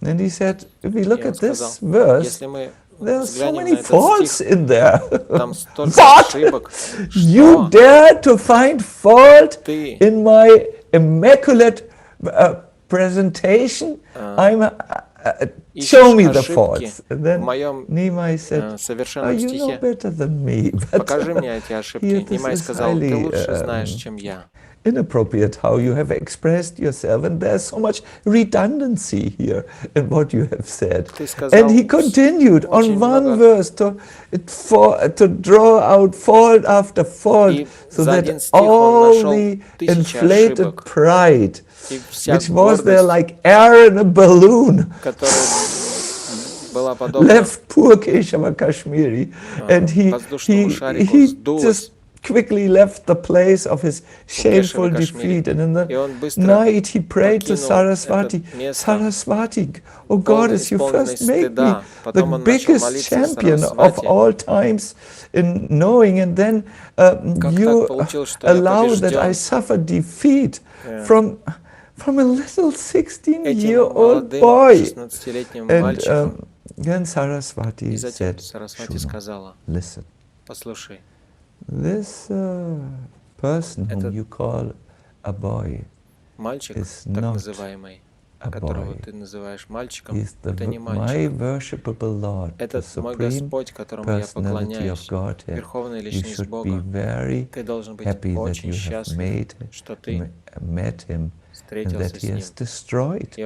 B: And he said, if we look at this verse, there are so many faults in there. What? You dare to find fault in my immaculate presentation? Show me the faults. And then Nimai said, oh, you know better than me. But here this is highly inappropriate how you have expressed yourself, and there's so much redundancy here in what you have said. And he continued on one verse to draw out fault after fault, so that all the inflated pride, which was there like air in a balloon, left poor Keshava Kashmiri, and he just quickly left the place of his shameful defeat. And in the night he prayed to Saraswati, Saraswati, oh Goddess, you first made me the biggest champion of all times in knowing, and then you allow that I suffer defeat from a little 16-year-old boy. And then Saraswati said, Shuna, listen. This person whom you call a boy is not a boy. He is my worshipable Lord, the Supreme Personality of Godhead. You should be very happy that you have met him, and that he has destroyed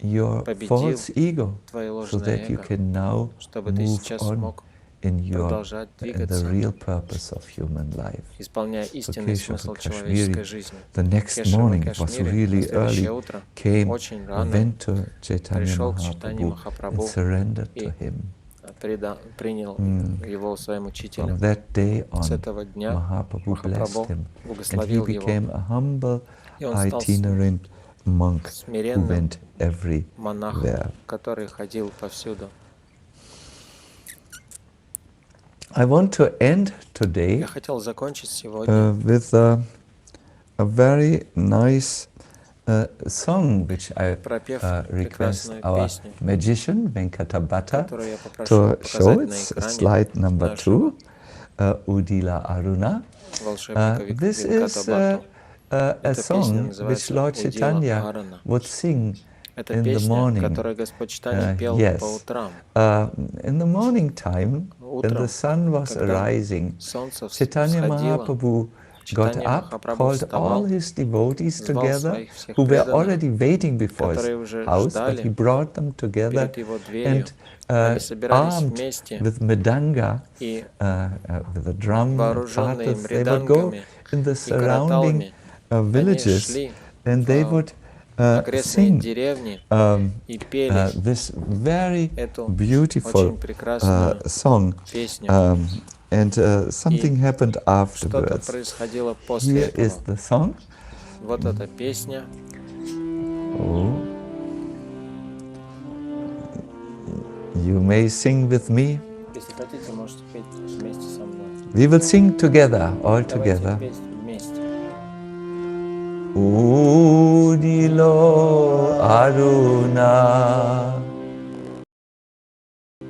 B: your false ego, so that you can now move on in the real purpose of human life. So Keshava Kashmiri, the next morning, it was really early, went to Chaitanya Mahaprabhu and surrendered to him. From that day on, Mahaprabhu blessed him, and he became a humble itinerant monk who went everywhere. I want to end today with a very nice song which I request our magician Venkatabhatta to show. It's slide number 2, Udila Aruna. This is a song which Lord Chaitanya would sing in the morning. Yes. In the morning time, when the sun was rising, Chaitanya Mahaprabhu got up, called all his devotees together, who were already waiting before his house, but he brought them together and armed with mridanga, with a drum, pathas, they would go in the surrounding villages and they would sing this very beautiful song, and something happened afterwards. Here is the song. Oh. You may sing with me. We will sing together, all together. Udilo Aruna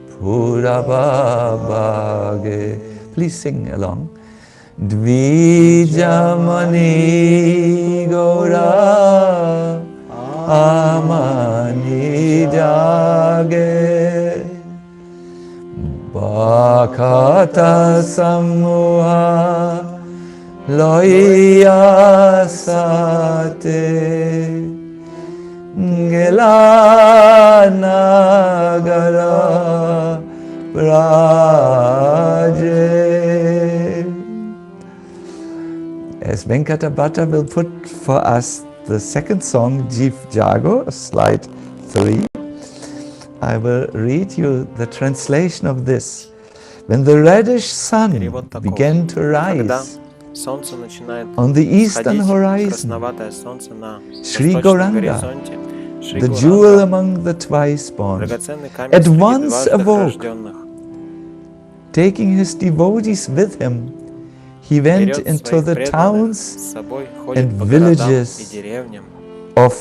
B: Purababage. Please sing along. Dvijamani Gaura Amani Jage Bhakata Samuha Loya Sate Gela Nagara Praje. As Venkatabhatta will put for us the second song, Jiv Jago, slide 3, I will read you the translation of this. When the reddish sun began to rise on the eastern horizon, Sri Гаурангера, the jewel among the twice born, at once awoke taking his devotees with him, he went into the towns and villages of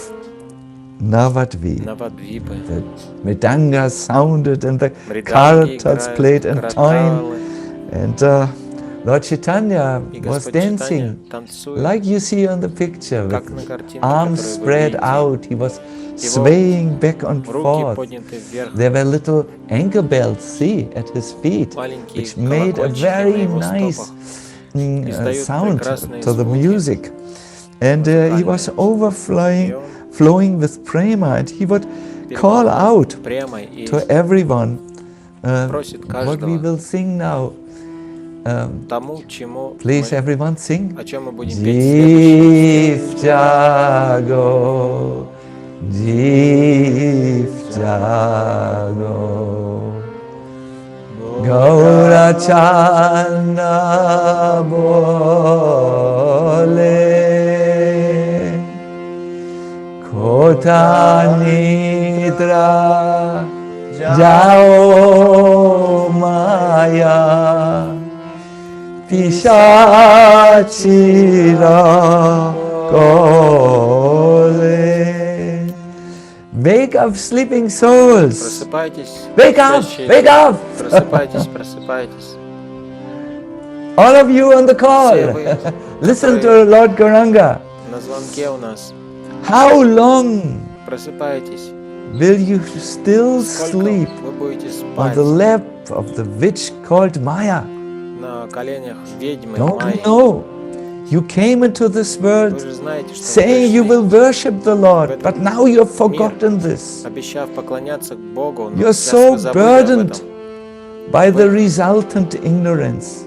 B: Navadvip. The mridanga sounded and the kartals played in time, and Lord Chaitanya was dancing like you see on the picture, with arms spread out. He was swaying back and forth. There were little ankle bells, see, at his feet, which made a very nice sound to the music. And he was flowing with prema, and he would call out to everyone what we will sing now. Please, everyone, sing. Jiv jago, jiv jago, Gaura Chana bole, Kota nidra jao maya, Pishachira kole. Wake up, sleeping souls! Wake up! Wake up! All of you on the call, listen to Lord Gauranga. How long will you still sleep on the lap of the witch called Maya? Don't know. You came into this world saying you will worship the Lord, but now you have forgotten this. You are so burdened by the resultant ignorance.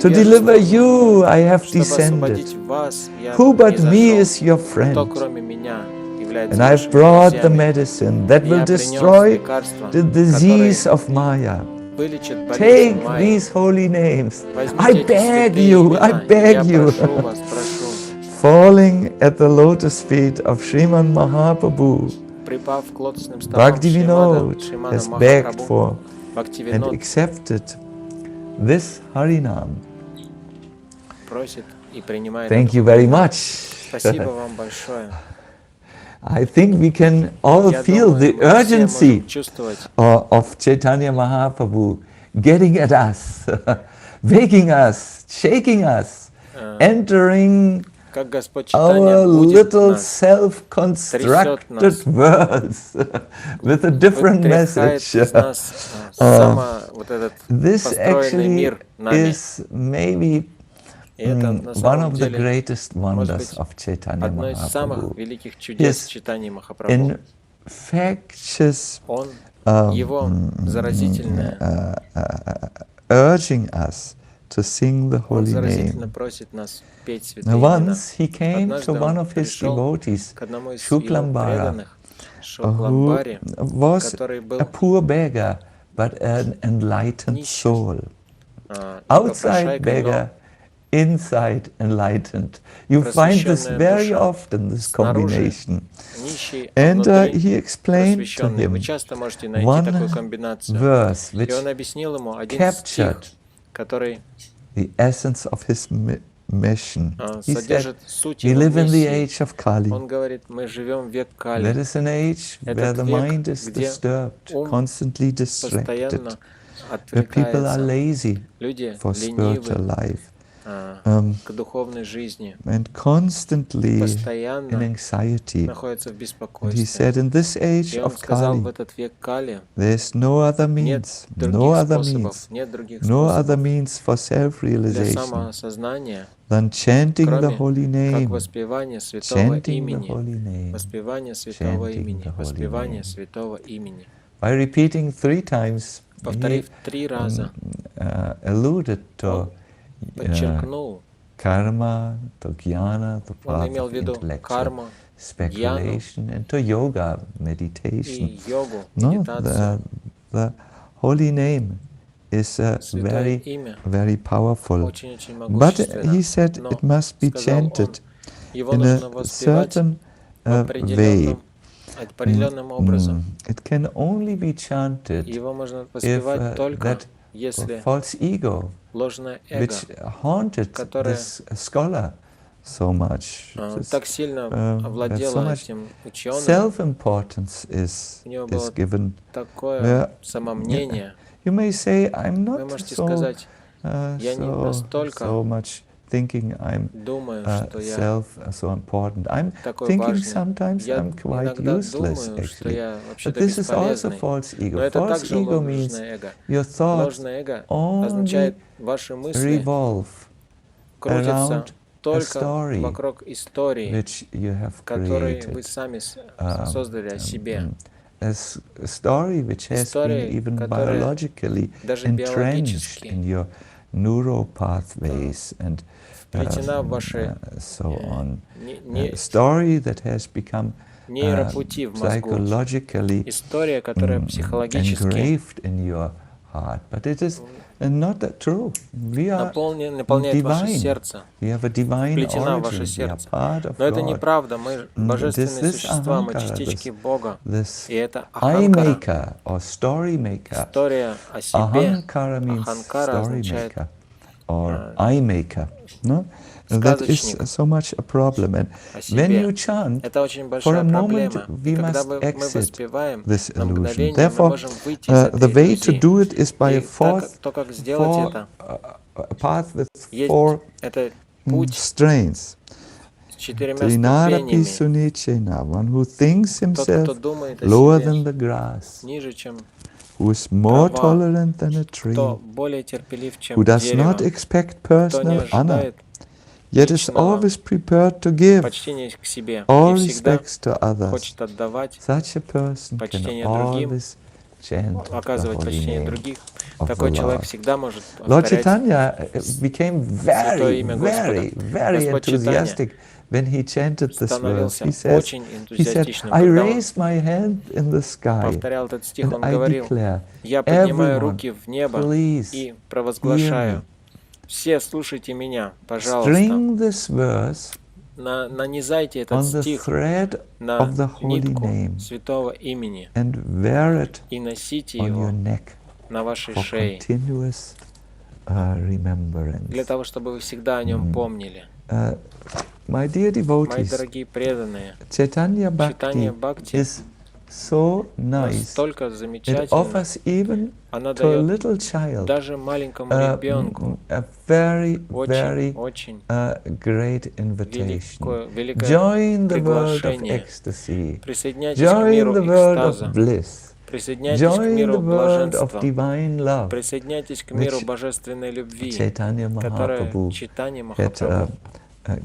B: To deliver you I have descended. Who but me is your friend? And I have brought the medicine that will destroy the disease of Maya. Take these holy names. I beg you, falling at the lotus feet of Sriman Mahaprabhu, Bhaktivinoda has begged for and accepted this Harinam. Thank you very much. I think we can all feel the urgency of Chaitanya Mahaprabhu getting at us, waking us, shaking us, entering our little self-constructed worlds with a different message. This actually is maybe one of the greatest wonders of Chaitanya Mahaprabhu. His infectious urging us to sing the holy name. Once he came to one of his devotees, Shuklambara, who was a poor beggar but an enlightened soul. Outside beggar, inside enlightened. You find this very often, this combination. And he explained to him one verse which captured the essence of his mission. He said, we live in the age of Kali. That is an age where the mind is disturbed, constantly distracted, where people are lazy for spiritual life. And constantly in anxiety. And he said, in this age of Kali, there is no other means for self-realization than chanting the holy name, chanting the holy name, chanting the holy name. By repeating 3 times, he alluded to karma, to jnana, the path of intellectual speculation, and to yoga, meditation. No, the holy name is very, very powerful. But he said it must be chanted in a certain way.
A: определенным образом.
B: It can only be chanted
A: Его можно
B: if
A: воспевать только,
B: that
A: если
B: false ego,
A: ложное эго,
B: which haunted
A: которое
B: this scholar so much,
A: так сильно
B: that
A: овладело
B: so much
A: этим ученым,
B: self-importance is
A: у него было
B: given.
A: такое самомнение.
B: You may say, I'm
A: Вы
B: not
A: можете
B: so,
A: сказать, я не настолько
B: so much thinking I'm
A: думаю, что я
B: so important. I'm
A: такой
B: thinking
A: важный.
B: sometimes
A: Я
B: I'm quite
A: иногда
B: useless,
A: думаю, что
B: actually.
A: я
B: But
A: вообще-то
B: this is also
A: бесполезный.
B: false ego.
A: Но это
B: False
A: также
B: ego means
A: ложное эго.
B: your thoughts
A: Ложное эго
B: only
A: означает, ваши мысли
B: revolve
A: крутятся
B: around a
A: только
B: story
A: вокруг истории,
B: which you have
A: которые вы
B: created.
A: сами создали о себе.
B: A story which has been even biologically entrenched in your neural pathways and so on. A story that has become psychologically engraved in your heart. But it is not that true. We are divine. We have a divine origin. We are part of
A: Но это
B: God.
A: неправда. Мы божественные существа, мы частички Бога. И это
B: I maker or story maker.
A: История о себе.
B: Ahankara means story maker or I maker. No? That is so much a problem. And when you chant, for a moment we must exit this illusion. Therefore, the way to do it is by a path with four strains. Trinarapi sunichena, one who thinks himself lower than the grass, who is more tolerant than a tree, who does not expect personal honor, yet is always prepared to give all respects to others. Such a person can always chant the holy name of the Lord. Lord Chaitanya became very enthusiastic when he chanted this verse. He said, I raise my hand in the sky and I declare, everyone, please hear me.
A: Все слушайте меня, пожалуйста.
B: String this verse
A: нанизайте этот стих на нитку святого имени и носите его на вашей шее, для того, чтобы вы всегда о нем помнили. Мои дорогие преданные, Чайтанья Бхакти
B: so nice,
A: настолько замечательно,
B: it offers even
A: она
B: to a
A: дает
B: little child
A: даже маленькому ребенку
B: a very great invitation. Join the world of ecstasy. Join the world of bliss. Join the world of divine love.
A: Присоединяйтесь к миру божественной любви,
B: Chaitanya
A: которую Чайтанья Махапрабху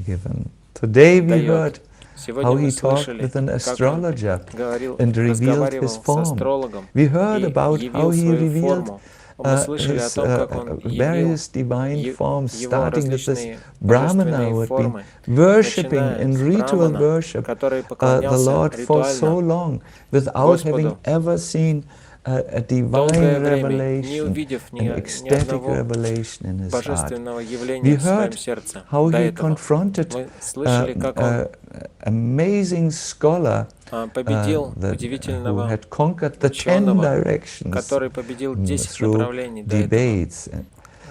B: given. Today we heard
A: Сегодня
B: how
A: мы
B: he talked
A: слышали,
B: with an
A: как
B: astrologer
A: он
B: and revealed
A: разговаривал
B: his
A: с
B: form.
A: астрологом
B: We heard
A: и
B: about how
A: явил
B: he
A: свою
B: revealed
A: форму. Мы слышали о том, как он
B: various divine forms,
A: его
B: starting with this
A: различные
B: Brahmana who had been worshipping in ritual
A: Брамана,
B: worship
A: который
B: the
A: поклонялся
B: Lord for so
A: ритуально
B: long without
A: Господу,
B: having ever seen a divine
A: долгое время, не
B: revelation,
A: увидев
B: an
A: ни
B: ecstatic
A: одного
B: revelation in his heart.
A: божественного
B: We
A: явления в своем
B: heard
A: сердце.
B: how
A: До
B: he
A: этого
B: confronted
A: мы слышали, как он
B: amazing scholar
A: победил
B: who
A: удивительного
B: had conquered the 10
A: ученого,
B: directions
A: который победил 10
B: through
A: направлений до этого
B: debates.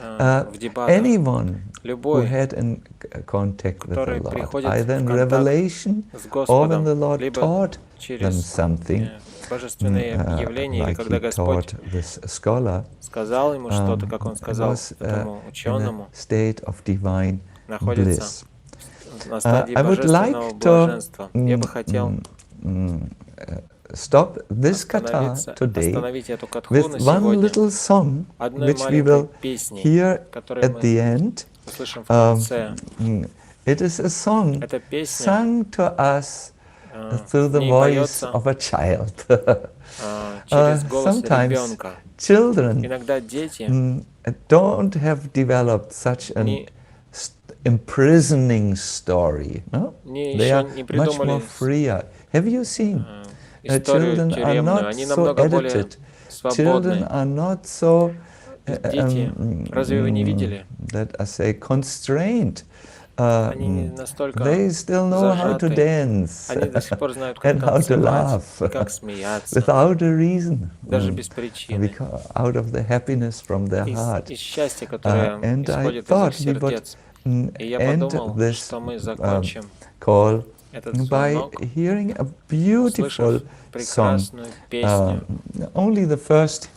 A: в дебатах.
B: Anyone who
A: Любой,
B: had in contact with the
A: который
B: Lord,
A: приходит
B: either in
A: в контакт
B: revelation
A: с
B: or when the
A: Господом,
B: Lord
A: либо
B: taught them
A: через
B: something,
A: божественные явления, или
B: like
A: когда
B: he
A: Господь
B: taught this scholar,
A: сказал ему что-то, как он сказал этому
B: in
A: ученому,
B: a state of divine
A: находится
B: bliss.
A: на стадии
B: I would
A: божественного
B: like
A: блаженства. Я бы хотел
B: stop this katha today
A: остановить эту катху
B: with
A: на
B: one
A: сегодня
B: little song
A: одной
B: which we
A: маленькой
B: will
A: песней,
B: hear
A: которую
B: at the
A: мы
B: end.
A: услышим в конце.
B: It is a song
A: Эта песня
B: sung to us through the
A: в ней
B: voice
A: поется
B: of a child.
A: через голос
B: Sometimes
A: ребенка.
B: children
A: Иногда дети
B: don't have developed such an imprisoning story. No? They are much more freer. Have you seen?
A: историю
B: Children are
A: тюремную.
B: not
A: Они
B: so
A: намного более
B: edited.
A: свободны.
B: Children are not so
A: Дети, разве вы не видели?
B: that I say constrained they still know how to dance and how to laugh without a reason, out of the happiness from their heart. And I thought we would end this call by hearing a beautiful song. Only the first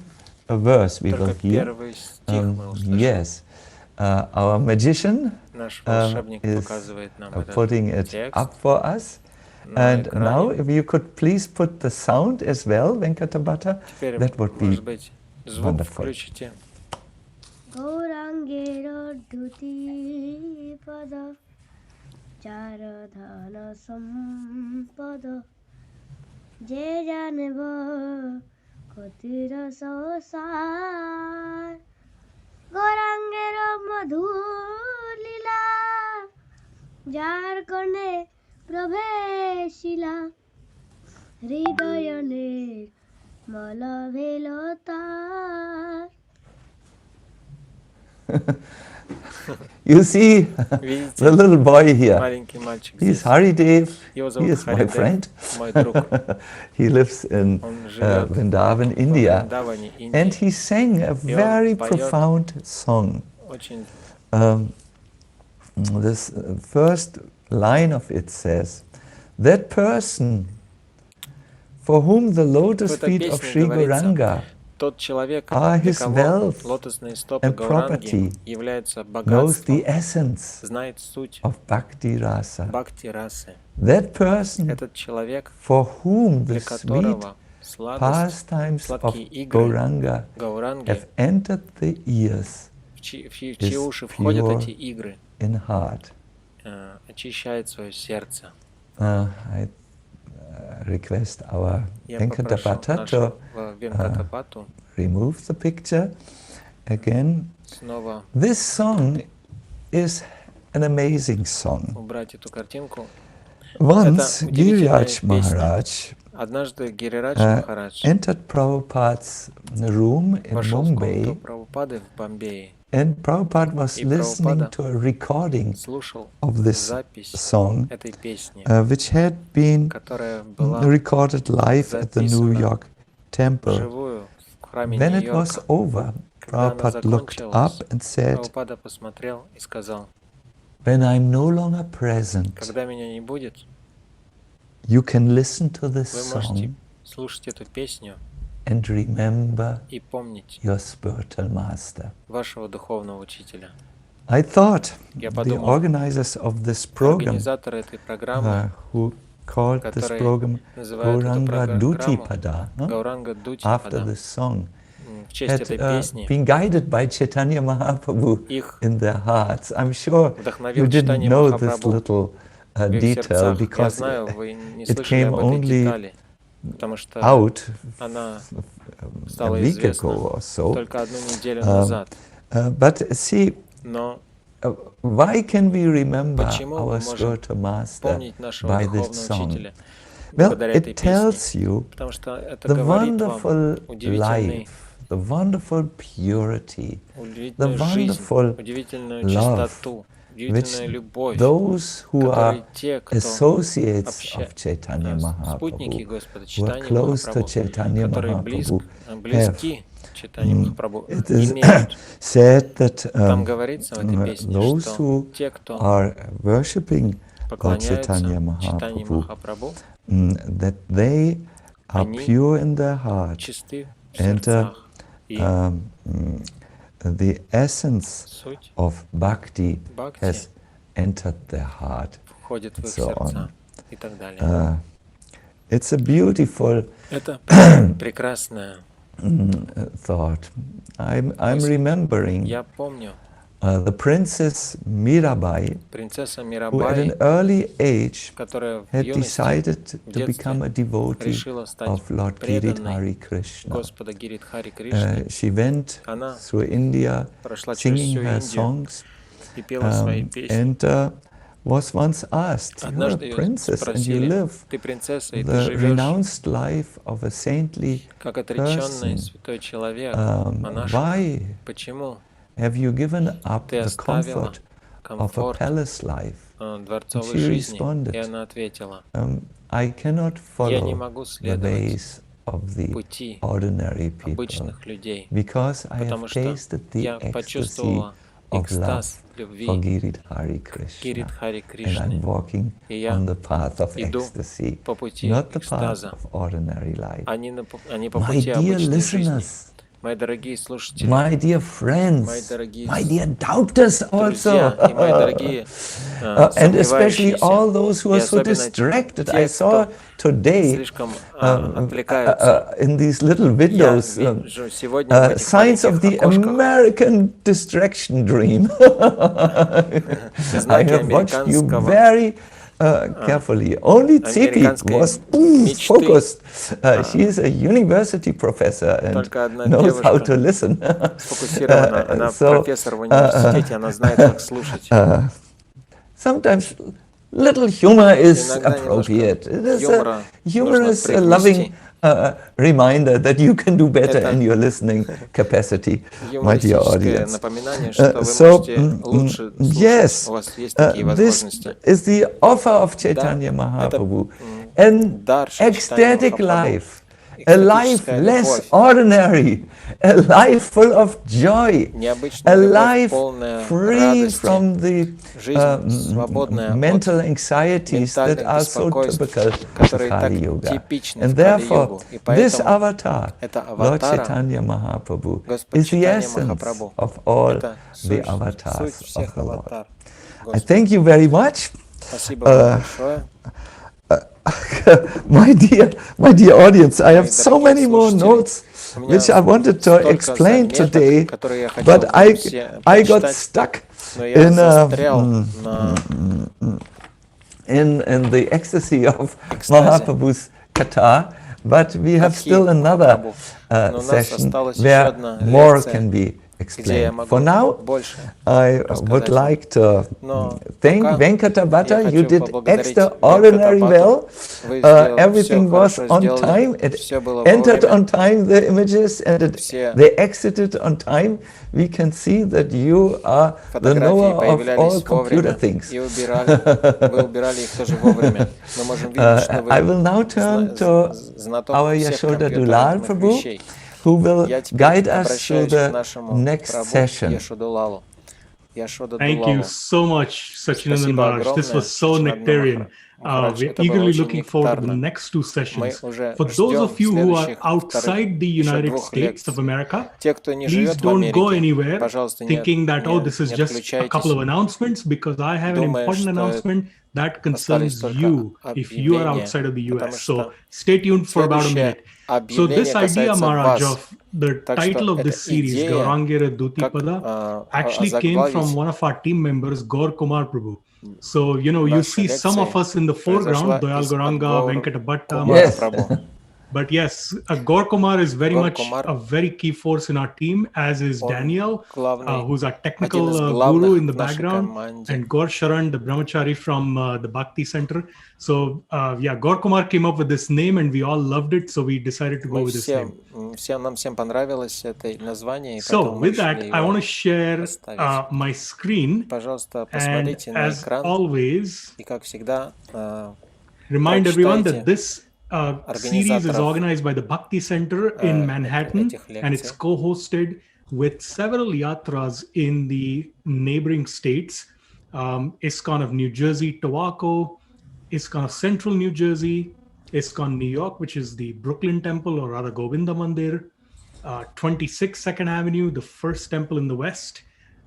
B: verse we will hear. Yes, our magician is putting it up for us. And now, if you could please put the sound as well, Venkatabhata, that would be wonderful.
C: Гаурангера Дути Пада Charadhana Sampada Je janeba Kotira Sosar Gaurangera Madhur Lila Jar Kone Prabheshila Hridayane Malavelotar.
B: You see the little boy here. He's Haridev. He is my friend. He lives in Vrindavan, India. And he sang a very profound song. This first line of it says, that person for whom the lotus feet of Sri Gauranga are his wealth and property, knows the essence of Bhakti Rasa. That person for whom the sweet pastimes of Gauranga have entered the ears is pure in heart. I request our Venkatabhata to remove the picture again. This song is an amazing song. Once Giriraj Maharaj entered Prabhupada's room in Mumbai, and Prabhupada was listening to a recording of this song, which had been recorded live at the New York temple. When it was over, Prabhupada looked up and said, when I'm no longer present, you can listen to this song and remember your spiritual master. I thought the organizers of this program, who called this program Гаурангера Дути Пада, after this song, had been guided by Chaitanya Mahaprabhu in their hearts. I'm sure you didn't know this little detail because it came only out a week ago or so. But see, why can we remember our spiritual master by this song? Well, it tells you the wonderful life, the wonderful purity, the wonderful love which those who are associates of Chaitanya Mahaprabhu, who are close to Chaitanya Mahaprabhu, have. It is said that those who are worshipping Lord Chaitanya Mahaprabhu, that they are pure in their heart, and the essence of bhakti has entered their heart, and so on. It's a beautiful thought. I'm remembering the Princess Mirabai, who at an early age had decided to become a devotee of Lord Giridhari Krishna. She went through India singing her songs and was once asked, "You're a princess and you live the renounced life of a saintly person. Why have you given up the comfort of a palace life.
A: дворцовой
B: She
A: жизни. И
B: responded,
A: она ответила,
B: I cannot
A: я не
B: follow
A: могу
B: the
A: следовать
B: ways of the
A: пути
B: ordinary people
A: обычных людей,
B: because I
A: потому
B: have
A: что
B: tasted the
A: я
B: ecstasy
A: почувствовала
B: of love
A: экстаз любви
B: for Giridhari
A: Гирид
B: Krishna.
A: Хари
B: And
A: Кришны.
B: I'm walking
A: И я
B: on the path of
A: иду
B: ecstasy,
A: по пути
B: not the path
A: экстаза,
B: of ordinary life.
A: а не по
B: My
A: пути
B: dear
A: обычной жизни.
B: listeners,
A: Мои дорогие слушатели,
B: my dear
A: мои
B: friends,
A: дорогие
B: my dear doubters
A: друзья
B: also,
A: и мои дорогие
B: and especially
A: сомневающиеся,
B: all those who
A: и
B: are so
A: особенно
B: distracted. I
A: те,
B: saw
A: кто
B: today
A: слишком отвлекаются.
B: in these little
A: Я
B: windows
A: вижу сегодня в этих
B: signs of
A: маленьких
B: the
A: окошках
B: American distraction dream. I
A: знаки
B: have watched you
A: американского
B: very carefully. Only Tsipi
A: американской
B: was
A: мечты.
B: focused. She is a university professor and
A: Только одна
B: knows how
A: девушка
B: to listen.
A: сфокусирована. Она
B: So,
A: профессор в университете, она знает, как слушать.
B: sometimes little humor is
A: Иногда
B: appropriate. It is
A: юмора
B: a
A: нужно
B: humorous, loving
A: привнести.
B: reminder that you can do better
A: Это
B: in your listening capacity, my dear
A: Юмористическое
B: audience.
A: напоминание, что вы
B: So,
A: можете лучше слушать.
B: yes,
A: У вас есть такие
B: this
A: возможности.
B: is the offer of Chaitanya Mahaprabhu. An ecstatic life, a life less ordinary, a life full of joy, a life free from the mental anxieties that are so typical of Kali Yuga. And therefore, this avatar, Lord Chaitanya Mahaprabhu, is the essence of all the avatars of the Lord. I thank you very much. My dear audience, I have so many more notes which I wanted to explain today, but I got stuck in the ecstasy of Mahaprabhu's Katha. But we have still another session where more can be explained. For now, I would like to thank Venkata Bhatta. You did extraordinarily well. Everything was on time. It entered on time, the images, and they exited on time. We can see that you are the knower of all computer things. I will now turn to our Yashoda Dulal Prabhu, who will guide us through the next session.
D: Thank you so much, Sachinandan Maharaj. This was so nectarian. We're eagerly looking forward to the next two sessions. For those of you who are outside the United States of America, please don't go anywhere thinking that, oh, this is just a couple of announcements, because I have an important announcement that concerns you if you are outside of the US. So stay tuned for about a minute. So this idea, Maharaj, of the title of this series, Gaurangera Dути Pada, actually came from one of our team members, Gaur Kumar Prabhu. So, you see some of us in the foreground, Doyal Gauranga, Venkata Bhatta.
B: Yes.
D: But yes, Gaur Kumar is very much a very key force in our team, as is Daniel, who's our technical guru in the background, and Gaur Sharan, the brahmachari from the Bhakti Center. So, Gaur Kumar came up with this name, and we all loved it, so we decided to go with this name. So, with that, I want to share my screen, and as always, remind everyone that this series is organized by the Bhakti Center in Manhattan, and it's co-hosted with several yatras in the neighboring states. ISKCON of New Jersey, Tobacco, ISKCON of Central New Jersey, ISKCON New York, which is the Brooklyn Temple, or rather Govinda Mandir, 26 2nd Avenue, the first temple in the West,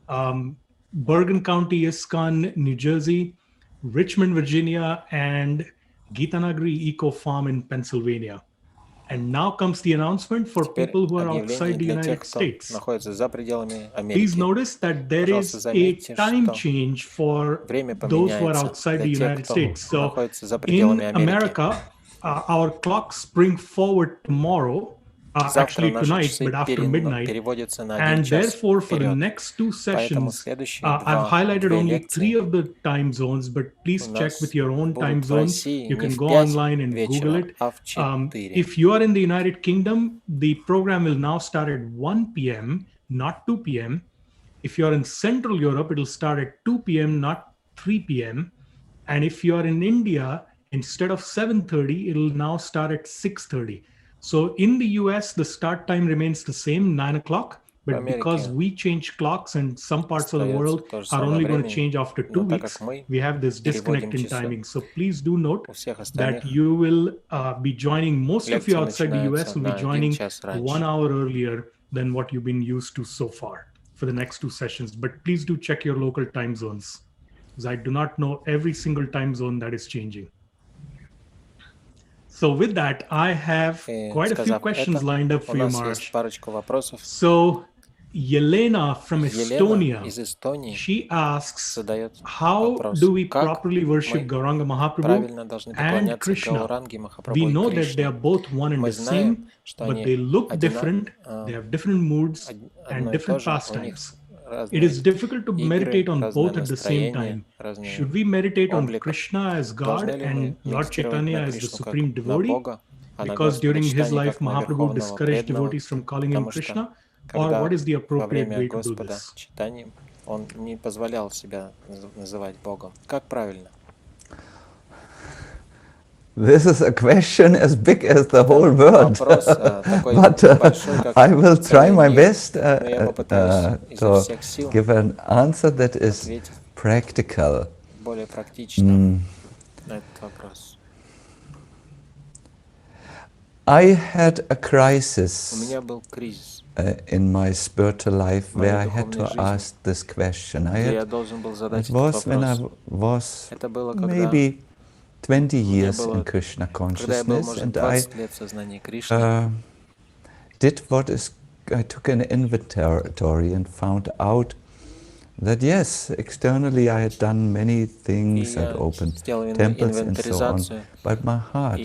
D: Bergen County ISKCON, New Jersey, Richmond, Virginia, and Geetanagari Eco Farm in Pennsylvania. And now comes the announcement for people who are outside the United States. Please notice that there is a time change for those who are outside the United States. So in America, our clocks spring forward tomorrow, actually tonight, but after midnight. And therefore, for the next two sessions, I've highlighted only 3 of the time zones, but please check with your own time zones. You can go online and Google it. If you are in the United Kingdom, the program will now start at 1 p.m., not 2 p.m. If you're in Central Europe, it'll start at 2 p.m., not 3 p.m. And if you're in India, instead of 7:30, it'll now start at 6:30. So in the US, the start time remains the same, 9 o'clock. But because we change clocks and some parts of the world are only going to change after 2 weeks, we have this disconnect in timing. So please do note that you will be joining, most of you outside the US will be joining 1 hour earlier than what you've been used to so far for the next 2 sessions. But please do check your local time zones, because I do not know every single time zone that is changing. So with that, I have quite a few questions lined up for you, Maharaj. So Yelena from Estonia, she asks, how do we properly worship Gauranga Mahaprabhu and Krishna? We know that they are both one and the same, but they look different, they have different moods and different pastimes. It is difficult to meditate on both at the same time. Should we meditate on Krishna as God and Lord Chaitanya as the supreme devotee? Because during his life, Mahaprabhu discouraged devotees from calling him Krishna? Or what is the appropriate way to do this?
A: Он не позволял себя называть Богом. Как правильно?
B: This is a question as big as the whole world, but I will try my best to give an answer that is practical. I had a crisis in my spiritual life where I had to ask this question. It was when I was maybe 20 years in Krishna consciousness, and I did I took an inventory and found out that yes, externally I had done many things, I'd opened temples and so on, but my heart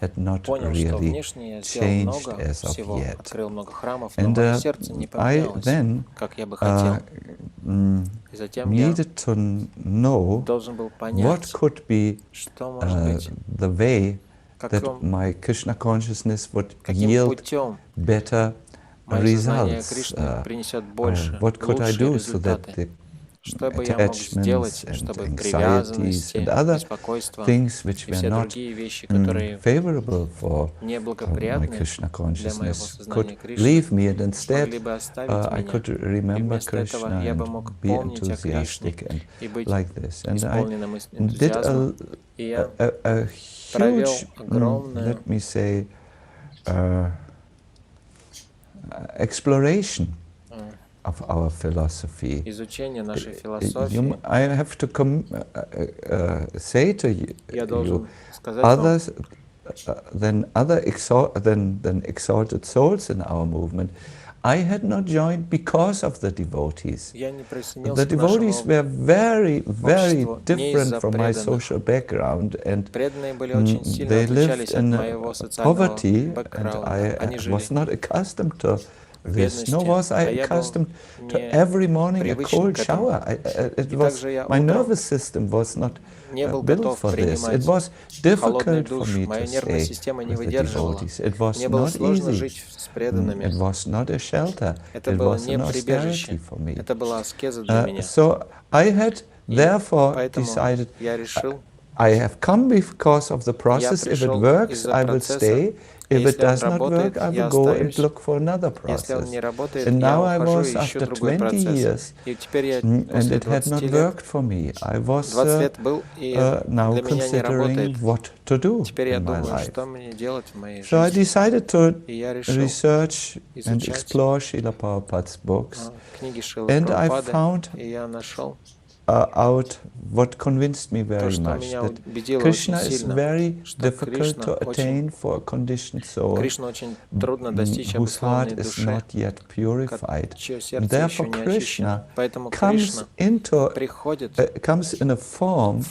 B: had not really changed as of yet. And I then needed to know what could be the way that my Krishna consciousness would yield better results. What could I do so that the attachments and anxieties and other things which were not favorable for my Krishna consciousness could leave me, and instead I could remember Krishna and be enthusiastic and like this. And I did a huge, let me say, exploration of our philosophy. I have to say to you, others than exalted souls in our movement, I had not joined because of the devotees. The devotees were very, very different from my social background, and they lived in poverty, and I was not accustomed to this, nor was I accustomed to every morning a cold shower. My nervous system was not built for this. It was difficult for me to stay with the devotees. It was not easy. It was not a shelter. It was an austerity for me. So I had therefore decided, I have come because of the process. If it works, I will stay. If it does not work, I will go and look for another process. And now I was, after 20 years, and it had not worked for me. I was now considering what to do in my life. So I decided to research and explore Srila Prabhupada's books, and I found out what convinced me very much, that Krishna is very difficult to attain for a conditioned soul whose heart is not yet purified. And therefore Krishna comes in a form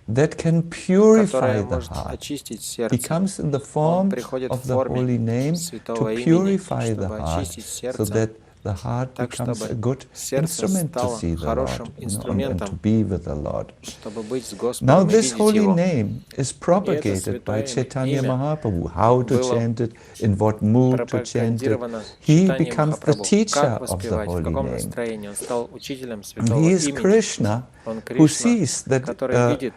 B: that can purify the heart. He comes in the form of the holy name to purify the heart, so that the heart
A: так,
B: becomes
A: чтобы
B: a good
A: сердце
B: instrument to
A: стало
B: see the
A: хорошим
B: Lord, and to
A: инструментом,
B: be with the Lord.
A: чтобы быть с
B: Now
A: Господом и
B: this
A: видеть
B: holy
A: Его.
B: name is
A: И это
B: propagated by
A: святое
B: Chaitanya
A: имя
B: Mahaprabhu, how to
A: было
B: chant it, in what mood to chant it.
A: пропагандировано
B: He
A: Чайтаньей
B: becomes the
A: Махапрабху.
B: teacher
A: Как
B: of the
A: воспевать, в
B: holy
A: каком
B: name.
A: настроении. Он стал учителем
B: He
A: святого
B: is
A: имени.
B: Krishna,
A: Он
B: who
A: Кришна,
B: sees that
A: который видит,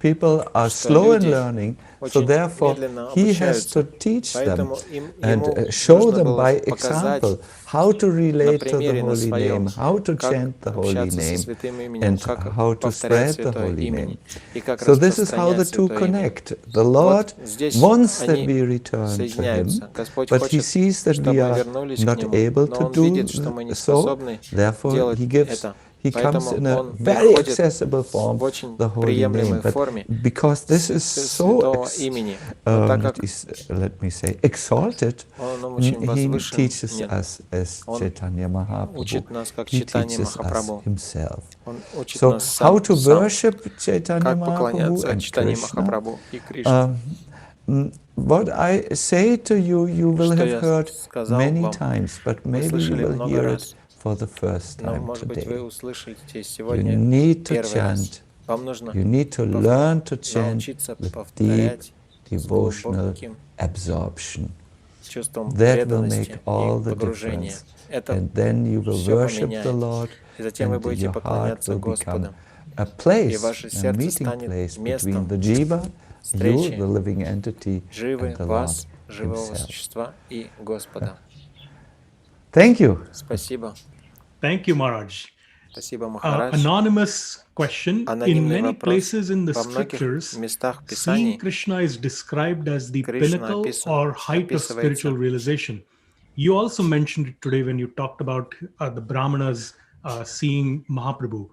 B: people are
A: что
B: slow in
A: люди
B: learning, so
A: очень
B: therefore
A: медленно
B: he has to
A: обучаются.
B: teach them
A: Поэтому
B: and
A: ему
B: show
A: нужно
B: them
A: было
B: by
A: показать
B: example how to
A: на
B: relate to the
A: примере, на
B: holy
A: своем,
B: name, how to
A: как
B: chant the holy
A: общаться со
B: name,
A: святым именем,
B: and
A: как
B: how to
A: повторять
B: spread the
A: святое
B: holy
A: имени
B: name.
A: и как
B: So this is how the
A: распространять
B: two
A: святое имя.
B: connect. The Lord
A: Вот здесь
B: wants that
A: они
B: we return to Him,
A: соединяются. Господь
B: but He
A: хочет,
B: sees that
A: чтобы
B: we
A: мы
B: are
A: вернулись к
B: not
A: Нему,
B: able
A: но
B: to
A: Он
B: do
A: видит, что мы не
B: so,
A: способны
B: therefore
A: делать
B: He gives.
A: это.
B: He comes
A: Поэтому
B: in a
A: Он
B: very
A: приходит
B: accessible form,
A: в очень
B: the holy
A: приемлемой
B: name. But
A: форме
B: because this is so,
A: святого имени. Но так как
B: let me say, exalted,
A: Он очень
B: He
A: возвышен,
B: teaches us as
A: Он
B: Chaitanya Mahaprabhu.
A: учит нас, как
B: He
A: Чайтанья
B: teaches us
A: Махапрабху.
B: Himself.
A: Он учит
B: So
A: нас
B: how
A: сам,
B: to worship Chaitanya
A: как
B: Mahaprabhu
A: поклоняться
B: and
A: Чайтанье
B: Krishna?
A: Махапрабху и Кришне.
B: What I say to you, you will
A: Что
B: have
A: я
B: heard
A: сказал
B: many
A: вам,
B: times, but
A: вы
B: maybe you
A: слышали
B: will
A: много
B: hear it
A: раз.
B: for the first
A: Но,
B: time
A: может быть, вы
B: today.
A: услышите
B: You
A: сегодня
B: need to
A: первый раз.
B: chant.
A: Вам нужно
B: You need to learn to chant
A: научиться
B: with deep
A: повторять с
B: devotional
A: глубоким
B: absorption.
A: чувством
B: That will
A: преданности
B: make all
A: и
B: the
A: погружения.
B: difference.
A: Это
B: And then you will
A: все
B: worship the
A: поменяет.
B: Lord,
A: И затем вы
B: and
A: будете
B: your heart
A: поклоняться
B: will
A: Господу.
B: become a
A: И
B: place,
A: ваше
B: a
A: сердце
B: meeting
A: станет
B: place between
A: местом
B: the jiva, you,
A: встречи
B: the living entity,
A: живы
B: and the Lord
A: вас, живого
B: Himself.
A: существа и Господа.
B: Thank you.
A: Спасибо.
D: Thank you, Maharaj.
A: Спасибо, Махарадж.
D: Anonymous question. In
A: Анонимный
D: many
A: вопрос.
D: places in the
A: Во многих
D: scriptures,
A: местах
D: seeing
A: Писаний
D: Krishna is described as the
A: Кришна
D: pinnacle or height of spiritual realization. You also mentioned it today when you talked about the Brahmanas seeing Mahaprabhu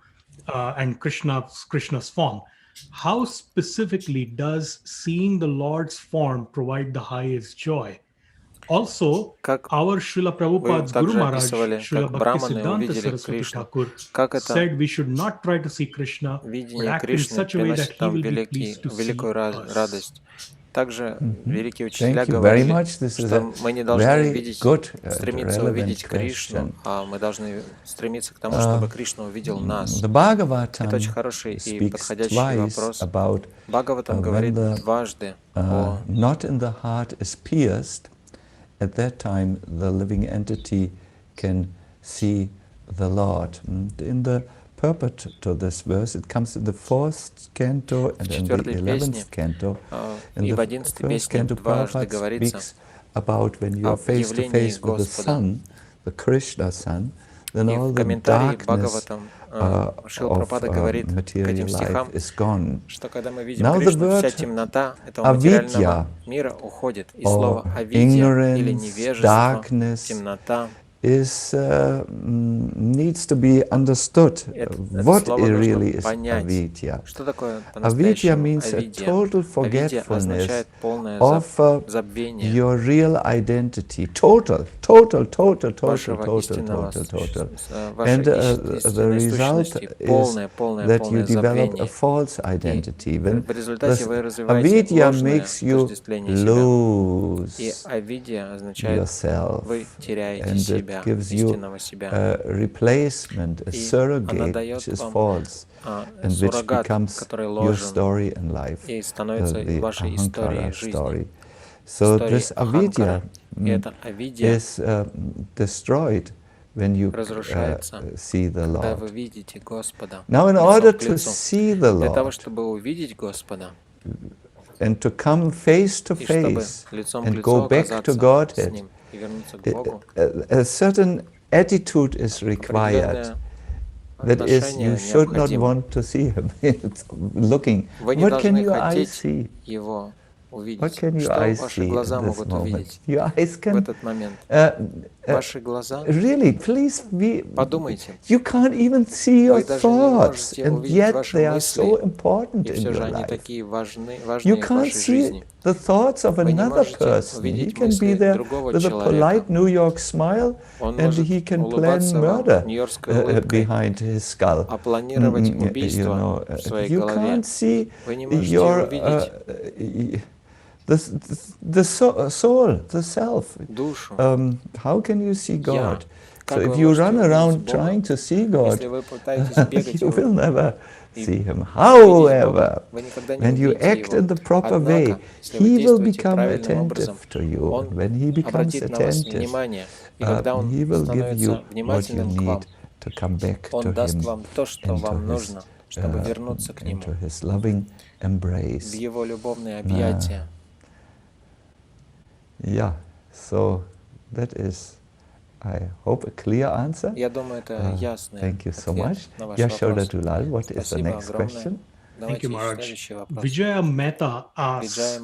D: and Krishna's form. How specifically does seeing the Lord's form provide the highest joy? Also,
A: Как
D: our Srila Prabhupada's Guru
A: также
D: Maharaj,
A: описывали,
D: Srila
A: как браманы
D: Bhaktisiddhanta
A: увидели
D: Saraswati
A: Кришну.
D: Thakur,
A: Как это
D: said we should not try to see Krishna, but
A: видение
D: act in
A: Кришны
D: such a way that
A: приносит
D: he
A: нам
D: will be pleased to see
A: великую
D: us.
A: радость. Также великие учителя
B: Thank you very
A: говорили,
B: much. This is
A: что
B: a
A: мы не должны
B: very
A: видеть,
B: good,
A: стремиться
B: relevant
A: увидеть Кришну,
B: question.
A: а мы должны стремиться к тому, чтобы Кришна увидел нас.
B: The Bhagavatam
A: Это очень хороший и
B: speaks
A: подходящий
B: twice
A: вопрос.
B: about
A: Бхагаватам
B: when
A: говорит
B: the
A: дважды о
B: knot in the heart is pierced. At that time, the living entity can see the Lord. In the purport to this verse, it comes in the 4th canto and in the 11th canto. In the 1st canto, Prabhupada speaks about when you are face to face with the sun, the Krishna sun, then all the darkness of material life is gone.
A: что когда мы видим
B: Now the
A: Кришну, вся
B: word
A: темнота этого материального мира уходит. И слово авидья или невежество, темнота
B: needs to be understood. What really is avidya? Avidya means a total forgetfulness of your real identity. Total. And the result is that you develop a false identity. When avidya makes you lose yourself, and it gives you a replacement, a surrogate, which is false, and which becomes your story in life, the ahankara story. So this avidya is destroyed when you see the Lord. Now, in order to see the Lord and to come face to face and go back to Godhead, a certain attitude is required. That is, you should not want to see Him. Looking, what can your eyes see? What can your eyes see at this moment? Your eyes can... really, please be... You can't even see your thoughts, and yet they are so important in your life. You can't see the thoughts of another person. He can be there with a polite New York smile, and he can plan murder behind his skull. You can't see your... the soul, the self. How can you see God? So if you run around trying to see God, you will never see Him. However, when you act in the proper way, He will become attentive to you. And when He becomes attentive, He will give you what you need to come back to Him, into His loving embrace. Yeah, so that is, I hope, a clear answer. Thank you so much. Yashoda Dulal, what is the next question?
D: Thank you, Maharaj. Vijaya Mehta asks,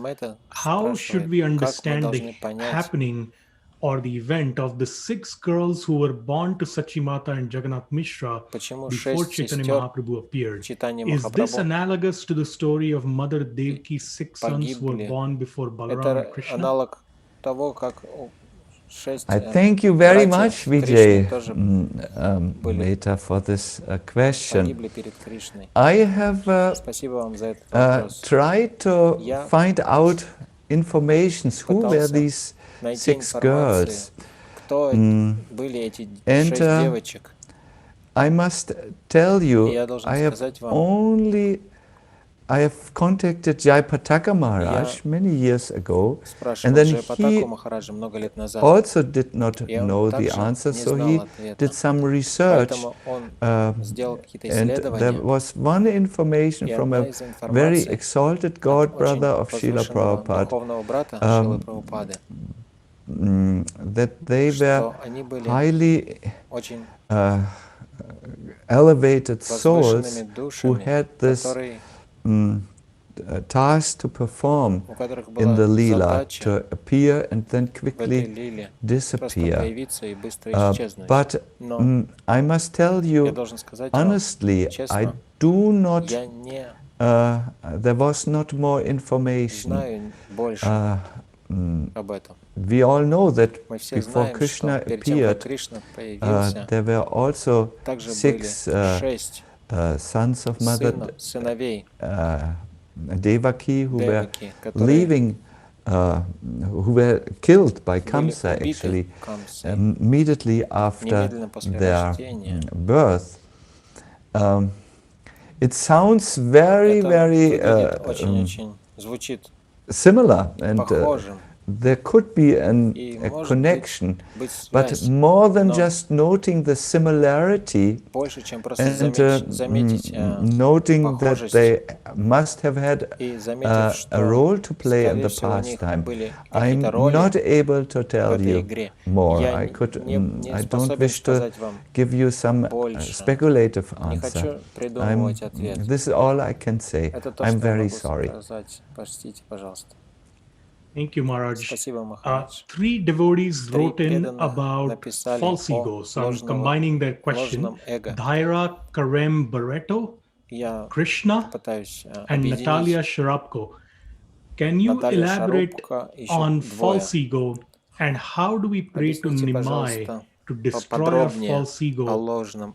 D: how should we understand the happening or the event of the 6 girls who were born to Sachimata and Jagannath Mishra before Chaitanya Mahaprabhu appeared? Is this analogous to the story of Mother Devaki's 6 sons who were born before Balaram and Krishna?
B: I thank you very much, Vijay Mehta, for this question. I have tried to find out information who were these 6 girls. And I must tell you, I have contacted Jayapataka Maharaj many years ago, and then he also did not know the answer, so he did some research, and there was one information from a very exalted god brother of Srila Prabhupada, that they were highly elevated souls who had this task to perform in the Leela, to appear and then quickly disappear. But I must tell you, honestly, I do not, there was not more information. We all know that before Krishna appeared, there were also 6 sons of Mother Devaki who were leaving, who were killed by Kamsa actually immediately after their birth. It sounds very, very similar, and there could be a connection, but more than just noting the similarity and noting that they must have had a role to play in the pastime, I'm not able to tell you more. I don't wish to give you some speculative answer. This is all I can say. I'm very sorry.
D: Thank you, Maharaj. 3 devotees wrote in about false ego, so I'm combining their question. Dhaira Karem Barreto, Krishna, and Natalia Sharapko. Can you elaborate on false ego, and how do we pray to Nimai to destroy our false ego,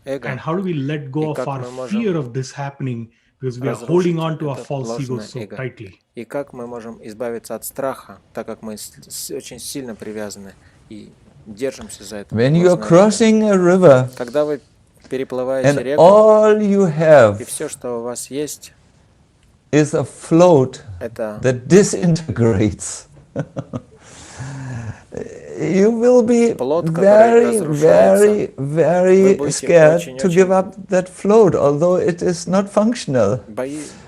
D: and how do we let go of our fear of this happening, because we are holding on to our false ego so tightly?
A: И как мы можем избавиться от страха, так как мы очень сильно привязаны и держимся за это.
B: When you are crossing a river,
A: когда вы переплываете реку,
B: all you have
A: и все, что у вас есть,
B: is a float that disintegrates. You will be very, very, very scared to give up that float, although it is not functional.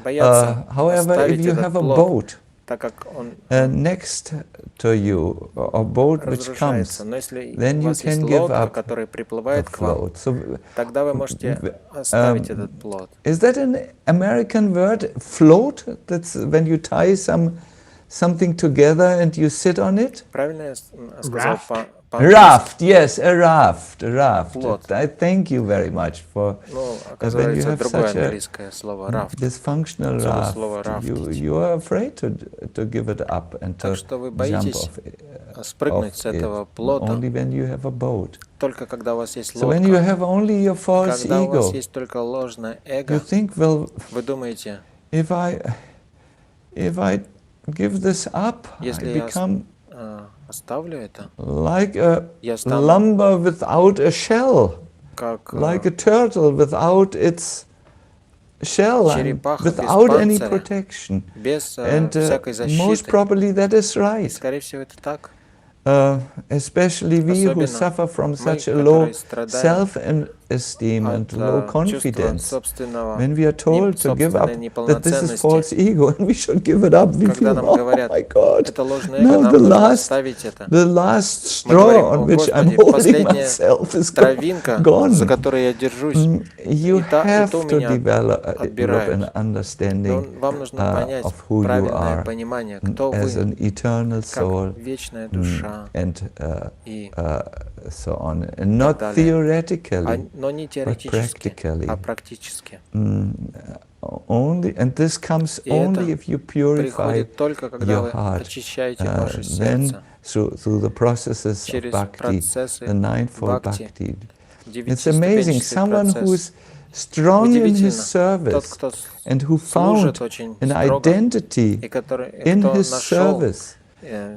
B: However, if you have a boat next to you, or boat which comes, then you can give up the float. So, is that an American word, float? That's when you tie something together and you sit on it? Raft, yes, a raft. I thank you very much for when you have such a dysfunctional raft, you are afraid to give it up and to jump off it, only when you have a boat. So when you have only your false ego, you think, well, if I give this up, I become
A: оставлю это.
B: Like a
A: Я стану
B: lumber without a shell,
A: как
B: like a turtle without its shell, and
A: черепаха без
B: without any
A: панциря,
B: protection.
A: без
B: And
A: всякой
B: most
A: защиты.
B: probably that is
A: И,
B: right.
A: скорее всего, это так.
B: Especially we who
A: Особенно
B: suffer from
A: мы,
B: such a low
A: которые страдаем
B: self-esteem and
A: от
B: low
A: чувства
B: confidence.
A: собственного,
B: When we are told to give up
A: собственной
B: that this is
A: неполноценности,
B: false ego and we should give it up, we
A: когда
B: feel,
A: нам
B: oh
A: говорят,
B: my God,
A: это ложное эго,
B: now
A: нам нужно оставить это.
B: the last
A: Мы говорим,
B: straw on
A: о
B: which I'm
A: Господи,
B: holding
A: последняя
B: myself is
A: травинка, за
B: gone.
A: которой я держусь,
B: You
A: и то
B: have to
A: меня
B: develop an
A: отбирают.
B: understanding
A: Вам нужно понять
B: of who you
A: правильное
B: are
A: понимание, кто
B: as
A: вы,
B: an eternal soul,
A: как вечная душа,
B: and
A: и
B: so on, and not
A: далее.
B: theoretically,
A: Но не
B: but
A: теоретически,
B: practically.
A: а практически.
B: Only, and this comes
A: И
B: only
A: это
B: if you purify
A: приходит только, когда
B: your
A: вы
B: heart.
A: очищаете ваше
B: Then
A: сердце
B: through the processes of
A: через
B: bhakti,
A: процессы
B: the ninefold
A: бхакти,
B: bhakti. It's amazing.
A: девятиступенчатый
B: Someone
A: процесс.
B: who's strong in his
A: Удивительно, тот,
B: service
A: кто
B: and who
A: служит
B: found
A: очень
B: an
A: строго,
B: identity
A: и который,
B: in
A: кто
B: his
A: нашел
B: service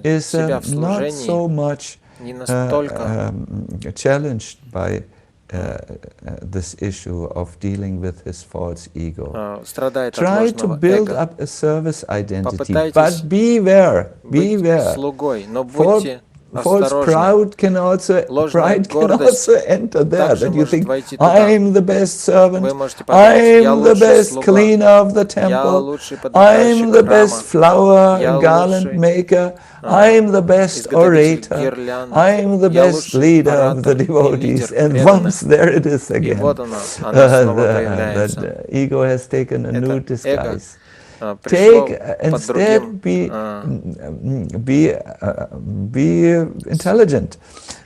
B: is
A: себя в
B: not so
A: служении,
B: much
A: не настолько
B: challenged by this issue of dealing with his false ego.
A: страдает от
B: Try to
A: ложного
B: build
A: эго.
B: up a service identity,
A: Попытайтесь
B: but beware,
A: быть
B: beware.
A: слугой, но будьте
B: False
A: осторожны.
B: pride can also enter there,
A: также
B: that you
A: может
B: think,
A: войти туда.
B: I'm the best servant,
A: Вы можете подумать, я
B: I'm the
A: лучший
B: best
A: слуга,
B: cleaner of the
A: я
B: temple,
A: лучший
B: I'm
A: подметальщик
B: the best
A: храма,
B: flower
A: я
B: garland
A: лучший
B: maker, I'm the best
A: изготовитель
B: orator,
A: гирлянд,
B: I'm the
A: я
B: best
A: лучший
B: leader of the
A: оратор и
B: devotees.
A: лидер
B: And
A: преданных.
B: once there it is
A: И
B: again.
A: вот она снова проявляется.
B: That ego has taken a new
A: Это эго
B: disguise.
A: пришло
B: Take
A: под
B: instead
A: другим.
B: be intelligent.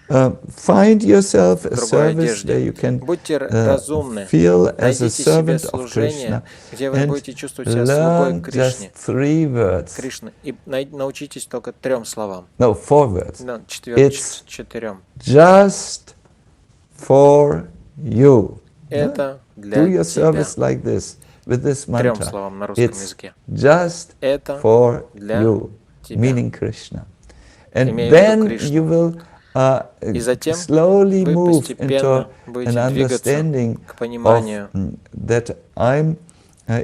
B: Find yourself a
A: другой
B: service where you
A: одежде.
B: can
A: Будьте разумны.
B: feel as a
A: Найдите себе
B: servant of
A: служение,
B: Krishna
A: где вы
B: and
A: будете чувствовать себя слугой
B: learn
A: Кришне.
B: just 3 words.
A: Кришны. И научитесь только 3 словам.
B: No, 4 words.
A: No,
B: It's
A: 4.
B: just for you.
A: Это для
B: Do your
A: тебя.
B: service like this, with this
A: 3
B: mantra.
A: словам на русском
B: It's
A: языке.
B: just
A: Это
B: for
A: для
B: you,
A: тебя.
B: meaning Krishna. And
A: Имея в виду
B: then
A: Кришну.
B: you will
A: И затем
B: slowly
A: вы
B: move
A: постепенно
B: into
A: будете
B: an
A: двигаться
B: understanding
A: к пониманию,
B: that I'm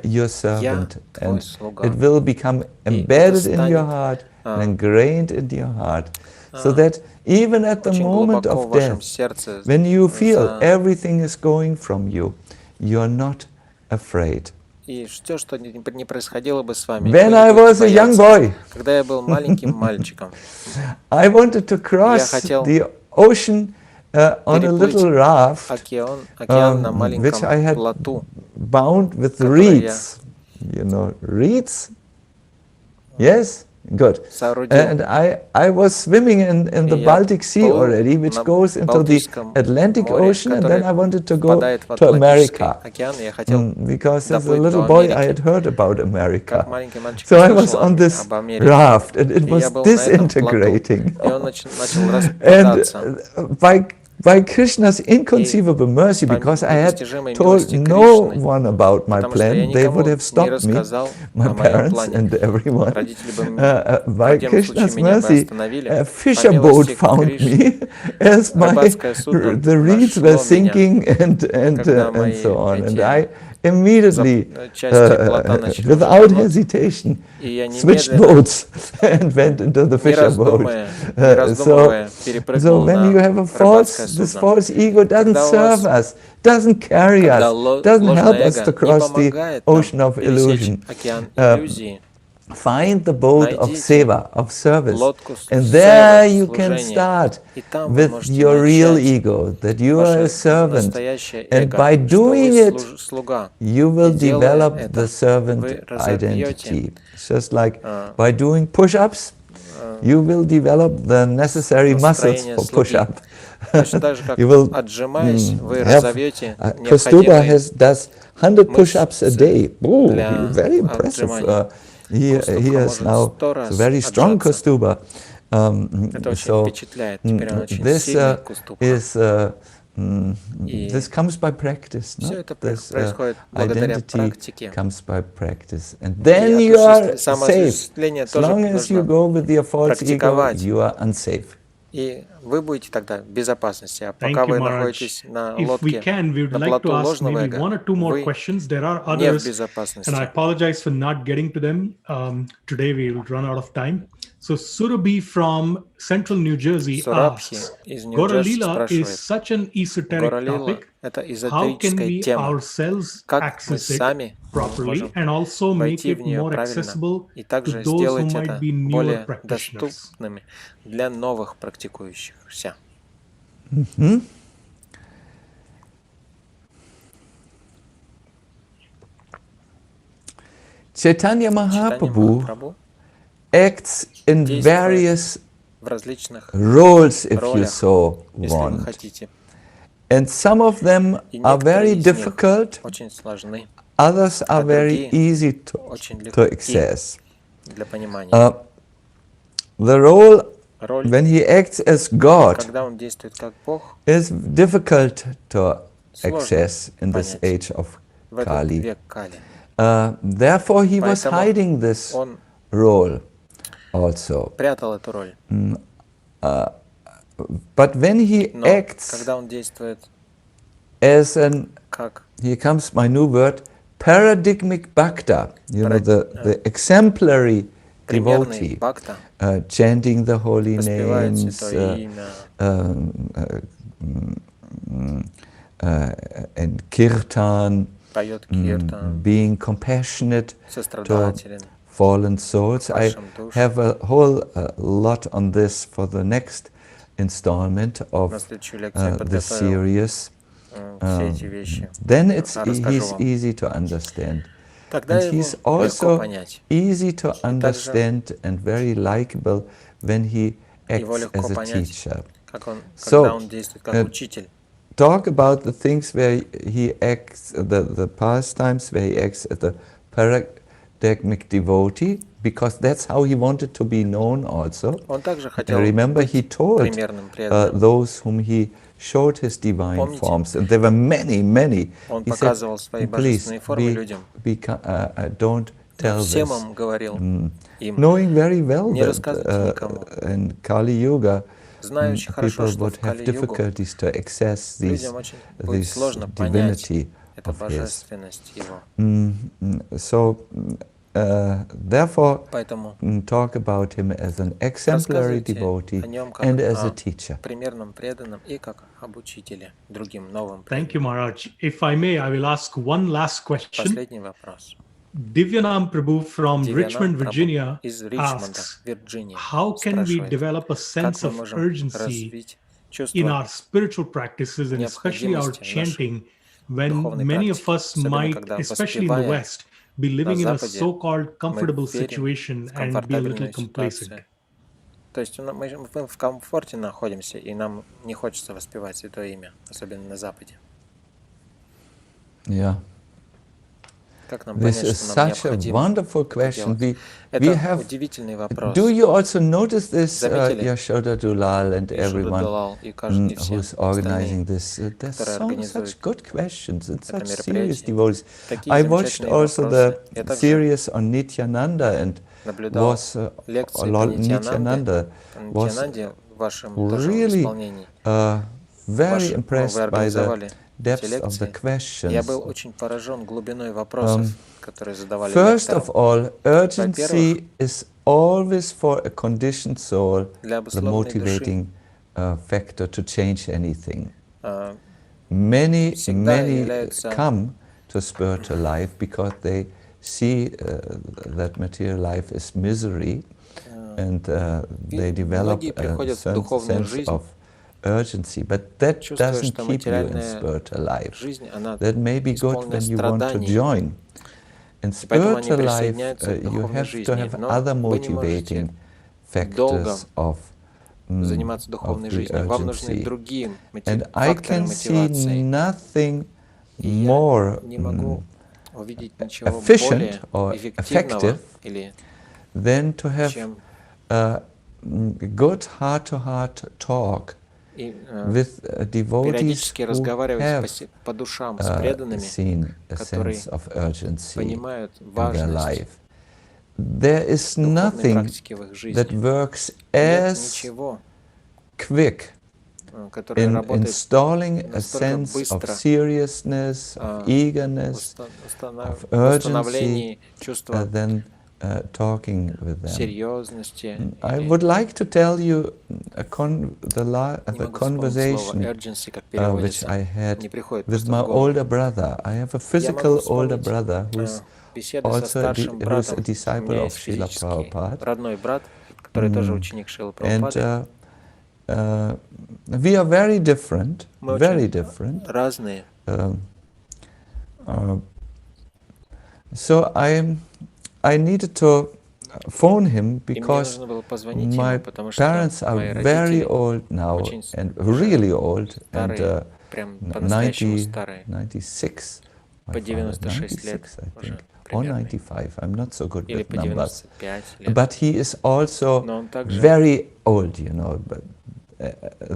B: your servant,
A: твой
B: and
A: слуга.
B: it will become
A: И
B: embedded
A: это
B: in your
A: станет,
B: heart and ingrained into your heart, so that even at the
A: очень
B: moment
A: глубоко
B: of
A: в вашем
B: death,
A: сердце
B: when you feel
A: за-
B: everything is going from you, you're not afraid.
A: И все, что не происходило бы с вами,
B: When
A: вы
B: I
A: не будете
B: was a young
A: бояться.
B: boy,
A: Когда я был маленьким мальчиком,
B: I wanted to cross
A: хотел
B: the ocean on a
A: переплыть
B: little raft,
A: океан на
B: which
A: маленьком
B: I had
A: плоту,
B: bound with
A: который я
B: reeds. You know, reeds? Yes? Good.
A: соорудил.
B: And I was swimming in the
A: И я
B: Baltic Sea
A: плыл
B: already, which
A: на
B: goes into the
A: Балтийском
B: Atlantic
A: море,
B: Ocean, and
A: которое
B: then I wanted to go
A: впадает в
B: to
A: Атлантический
B: America.
A: океан, и я хотел
B: Because as a
A: доплыть
B: little
A: до
B: boy I
A: Америки.
B: had heard about America.
A: Как маленький мальчик
B: So I was
A: слышал
B: on this
A: об Америке.
B: raft, and it
A: И я
B: was
A: был на этом плоту,
B: disintegrating.
A: и он начал
B: And
A: распадаться.
B: by Krishna's inconceivable mercy, because I had
A: непостижимой
B: told
A: милости
B: no
A: Кришны,
B: one about my
A: потому что я
B: plan, they
A: никому
B: would have
A: не
B: stopped me,
A: рассказал
B: my
A: о моем
B: parents
A: плане.
B: and everyone.
A: Родители бы
B: By
A: в противном случае
B: Krishna's
A: меня бы
B: mercy,
A: остановили.
B: a
A: По
B: fisher boat
A: милости
B: found
A: Кришны,
B: me as
A: рыбацкое судно
B: the reeds
A: нашло
B: were
A: меня,
B: sinking and
A: мои
B: so on. And
A: эти
B: I immediately,
A: части плота начали
B: without
A: тонуть,
B: hesitation,
A: и я
B: switched
A: немедленно,
B: boats and went into the
A: не
B: fisher boat.
A: раздумывая,
B: So
A: перепрыгнул
B: when you have
A: на
B: a false,
A: рыбацкое
B: this
A: судно.
B: false ego doesn't
A: Когда у
B: serve us, doesn't carry
A: Когда
B: us, doesn't help
A: ложное
B: us to
A: эго не
B: cross the
A: помогает нам
B: ocean of
A: пересечь
B: illusion.
A: океан иллюзии,
B: Find the boat of
A: найдите
B: seva, of service,
A: лодку
B: and there
A: севы,
B: you can
A: служения,
B: start
A: и там вы
B: with
A: можете
B: your real
A: начать
B: ego, that you are a
A: ваше
B: servant,
A: настоящее
B: and
A: эго,
B: by
A: что
B: doing
A: вы
B: it,
A: слуга.
B: you will
A: И делая
B: develop
A: это,
B: the servant
A: вы разовьете,
B: identity. It's just like by doing push-ups, you will develop the necessary muscles
A: настроение
B: for
A: слуги.
B: push-up.
A: Точно так же, как
B: You will
A: отжимаясь, вы
B: have,
A: разовьете
B: Kostuba
A: необходимые
B: does 100 push-ups a day. Ooh,
A: для
B: very impressive.
A: отжиманий.
B: He
A: Kostuba
B: is
A: может
B: now
A: 100 раз
B: a very strong
A: отжаться.
B: Kostuba.
A: Это очень
B: So
A: впечатляет. Теперь он очень
B: this
A: сильный Костуба.
B: is This comes by practice, no? This identity comes by practice. And then you are safe. As long as you go with your false ego, you are unsafe.
A: И вы будете тогда в безопасности. А пока вы находитесь на лодке, на плоту ложного эго, вы не в безопасности.
D: And I apologize for not getting to them. Today we will run out of time. So Surabhi from Central New Jersey asks, Gaura is such an esoteric topic. How can we ourselves access it properly and also make it more accessible to those who might be newer practitioners?
A: Для новых практикующихся.
B: Chaitanya Mahaprabhu acts in various roles, if you so want. And some of them are very difficult, others are very easy to access. The role when he acts as God is difficult to access in this age of Kali. Therefore he was hiding this role also. But when he acts as an, here comes my new word, paradigmic bhakta, you know, the exemplary devotee, chanting the holy names, and kirtan, being compassionate to fallen souls. I have a whole lot on this for the next installment of this series. Then he's easy to understand. And he's also easy to understand and very likable when he acts as a teacher. So, talk about the things where he acts, the pastimes where he acts as a paradigmic devotee, because that's how he wanted to be known also. Remember, he told those whom he showed his divine forms, and there were many, many. He said, please, don't tell this. Knowing very well that in Kali Yuga, people would have difficulties to access this divinity of his. So, therefore, talk about him as an exemplary devotee and as a teacher.
D: Thank you, Maharaj. If I may, I will ask one last question. Divyanam Prabhu from Richmond, Virginia asks, how can we develop a sense of urgency in our spiritual practices and especially our chanting when many of us might, especially in the West, be living in a so-called comfortable situation and be a little complacent?
A: То есть мы в комфорте находимся, и нам не хочется воспевать Святое Имя, особенно на Западе.
B: Yeah. This is such a wonderful question. We have. Do you also notice this, Yashoda Dulal and everyone who's organizing this? There's such good questions and such serious devotees. I watched also the series on Nityananda and was Nityananda was really very impressed by the depth of the questions. First of all, urgency is always for a conditioned soul the motivating factor to change anything. Many come to spiritual life because they see that material life is misery, and they develop a certain sense of urgency, but that doesn't keep you in spiritual life. That may be good when you want to join. In spiritual life, you have to have other motivating factors of the urgency. And I can see nothing more efficient or effective than to have a good heart-to-heart talk with devotees who have seen a sense of urgency in their life. There is nothing that works as quick in installing a sense of seriousness, of eagerness, of urgency than talking with them. I would like to tell you the conversation which I had with my older brother. I have a physical older brother who's also a disciple of Srila Prabhupada. And we are very different, very different. So I needed to phone him because my parents are very old now and really old, and 96, my father, 96 I think, or 95, I'm not so good with numbers. But he is also very old, you know, but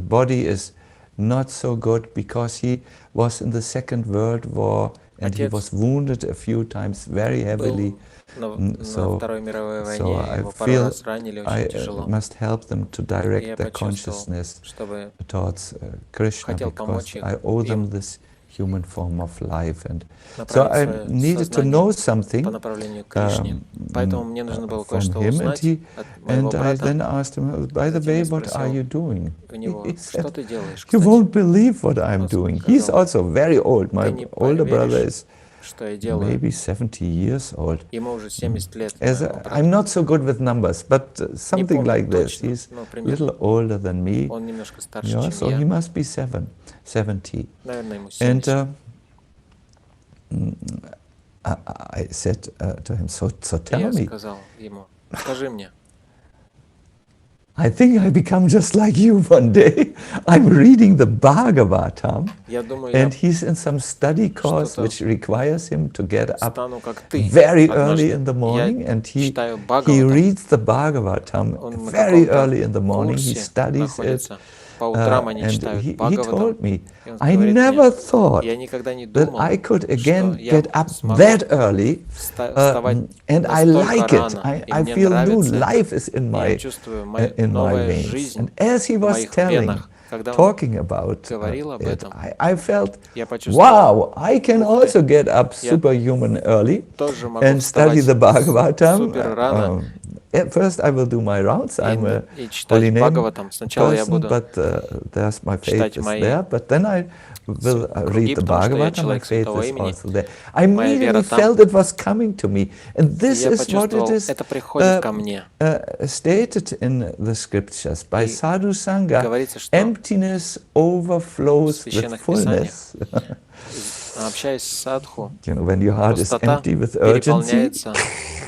B: body is not so good because he was in the Second World War and he was wounded a few times very heavily. So I feel I must help them to direct their consciousness towards Krishna, because I owe them this human form of life, and so I needed to know something from him, and I then asked him, by the way, what are you doing? He said, you won't believe what I'm doing. He's also very old. My older brother is maybe 70 years old. I'm not so good with numbers, but something like this. He's a little older than me, yeah, so he must be 70. And I said to him, so tell me, I think I become just like you one day. I'm reading the Bhagavatam, and he's in some study course which requires him to get up very early in the morning, and he reads the Bagavattam very early in the morning, he studies it. And he told me, I never thought that I could again get up that early, and I like it. I feel new life is in my veins. And as he was talking about it, I felt, wow, I can also get up superhuman early and study the Bhagavatam. At first I will do my rounds, I'm a holy name person, but there's my faith is there, but then I will read the Bhagavatam, my faith is also there. I immediately felt it was coming to me, and this is what it is stated in the scriptures. By sadhu sangha, emptiness overflows with fullness. You know, when your heart is empty with urgency,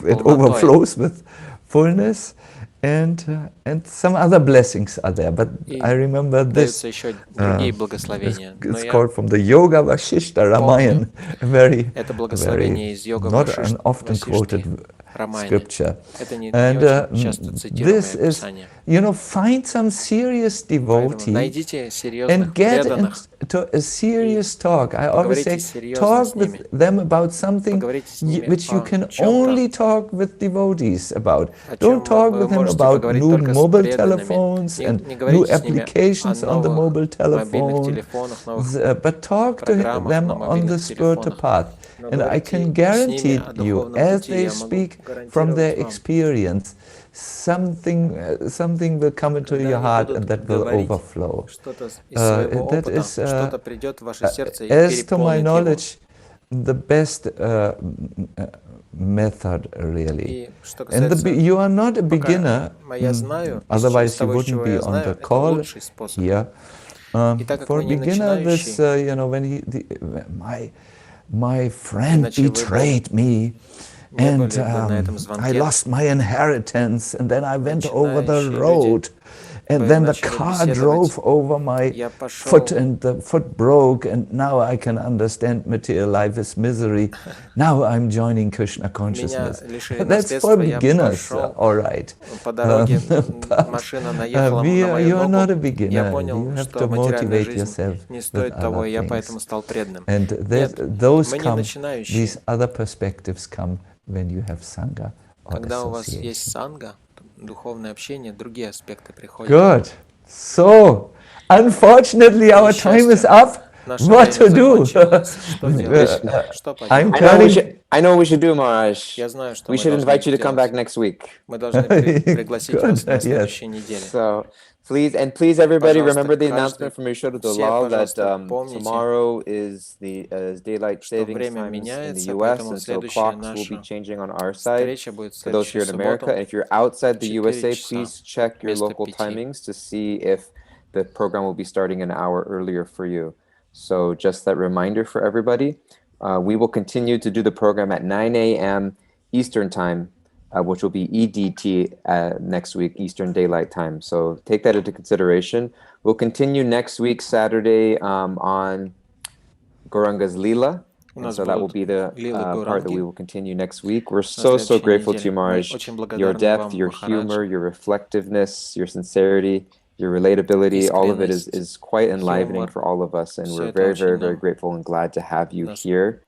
B: it overflows with fullness, and some other blessings are there. But I remember this, it's called from the Yoga Vashishta Ramayana, a very not an often quoted scripture. And this is, you know, find some serious devotee and get into a serious talk. I always say, talk with them about something which you can only talk with devotees about. Don't talk with them about new mobile telephones and new applications on the mobile telephone, but talk to them on the spiritual path. And I can guarantee you, as they speak from their experience, something will come into your heart, and that will overflow. That is, as to my knowledge, the best method, really. And you are not a beginner, otherwise you wouldn't be on the call here. For a beginner, this, you know, when my friend betrayed me, and I lost my inheritance, and then I went over the road, And then the car drove over my foot and the foot broke, and now I can understand material life is misery. Now I'm joining Krishna consciousness. That's for beginners, all right. You're not a beginner. You have to motivate yourself with other things. And those come, these other perspectives come when you have Sangha or association.
A: Духовное общение, другие аспекты приходят.
B: Good. So, unfortunately, our time is up. What to do?
E: I know what we should do, Maharaj. We should invite you to come back next week. So, please everybody remember the announcement from Yashoda Dalal that tomorrow is the daylight savings time in the US, and so clocks will be changing on our side for those here in America. And if you're outside the USA, please check your local timings to see if the program will be starting an hour earlier for you. So just that reminder for everybody. We will continue to do the program at 9 a.m. Eastern time, which will be EDT next week, Eastern Daylight Time. So take that into consideration. We'll continue next week, Saturday, on Gauranga's Leela. And so that will be the part that we will continue next week. We're so grateful to you, Maharaj. Your depth, your humor, your reflectiveness, your sincerity, your relatability, all of it is quite enlivening for all of us. And we're very grateful and glad to have you here.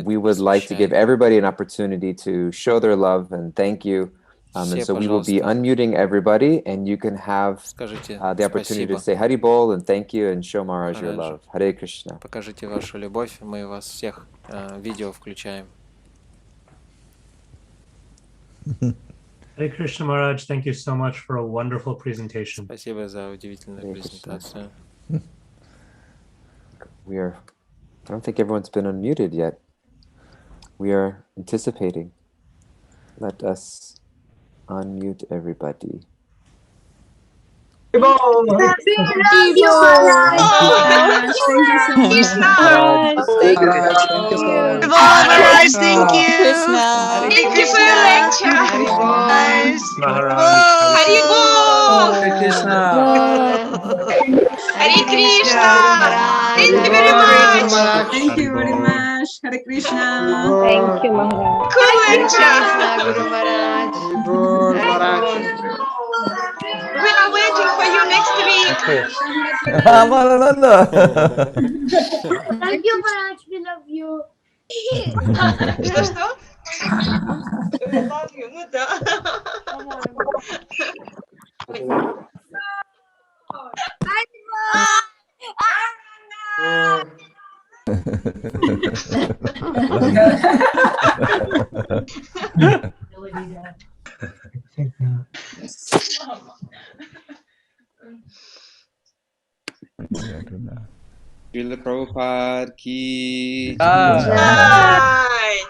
E: We would like to give everybody an opportunity to show their love and thank you. And so we will be unmuting everybody, and you can have the opportunity to say Hari Bol and thank you and show Maharaj your love. Hare Krishna.
A: Покажите вашу любовь, мы вас всех видео включаем.
F: Hare Krishna Maharaj, thank you so much for a wonderful presentation.
A: Спасибо за удивительную презентацию.
E: I don't think everyone's been unmuted yet. We are anticipating. Let us unmute everybody.
G: Thank you so much. Thank you for your lecture. Hari Bol. Hare Krishna. Thank you very much.
H: Thank you very much. Hare Krishna.
G: Thank you, Maharaj.
H: Good lecture.
G: Guru Maharaj.
H: We are waiting for you next week.
C: Thank you, Maharaj. We love you.
H: Что? Love you. Ну да.
E: Srila Prabhupada ki
H: Bye.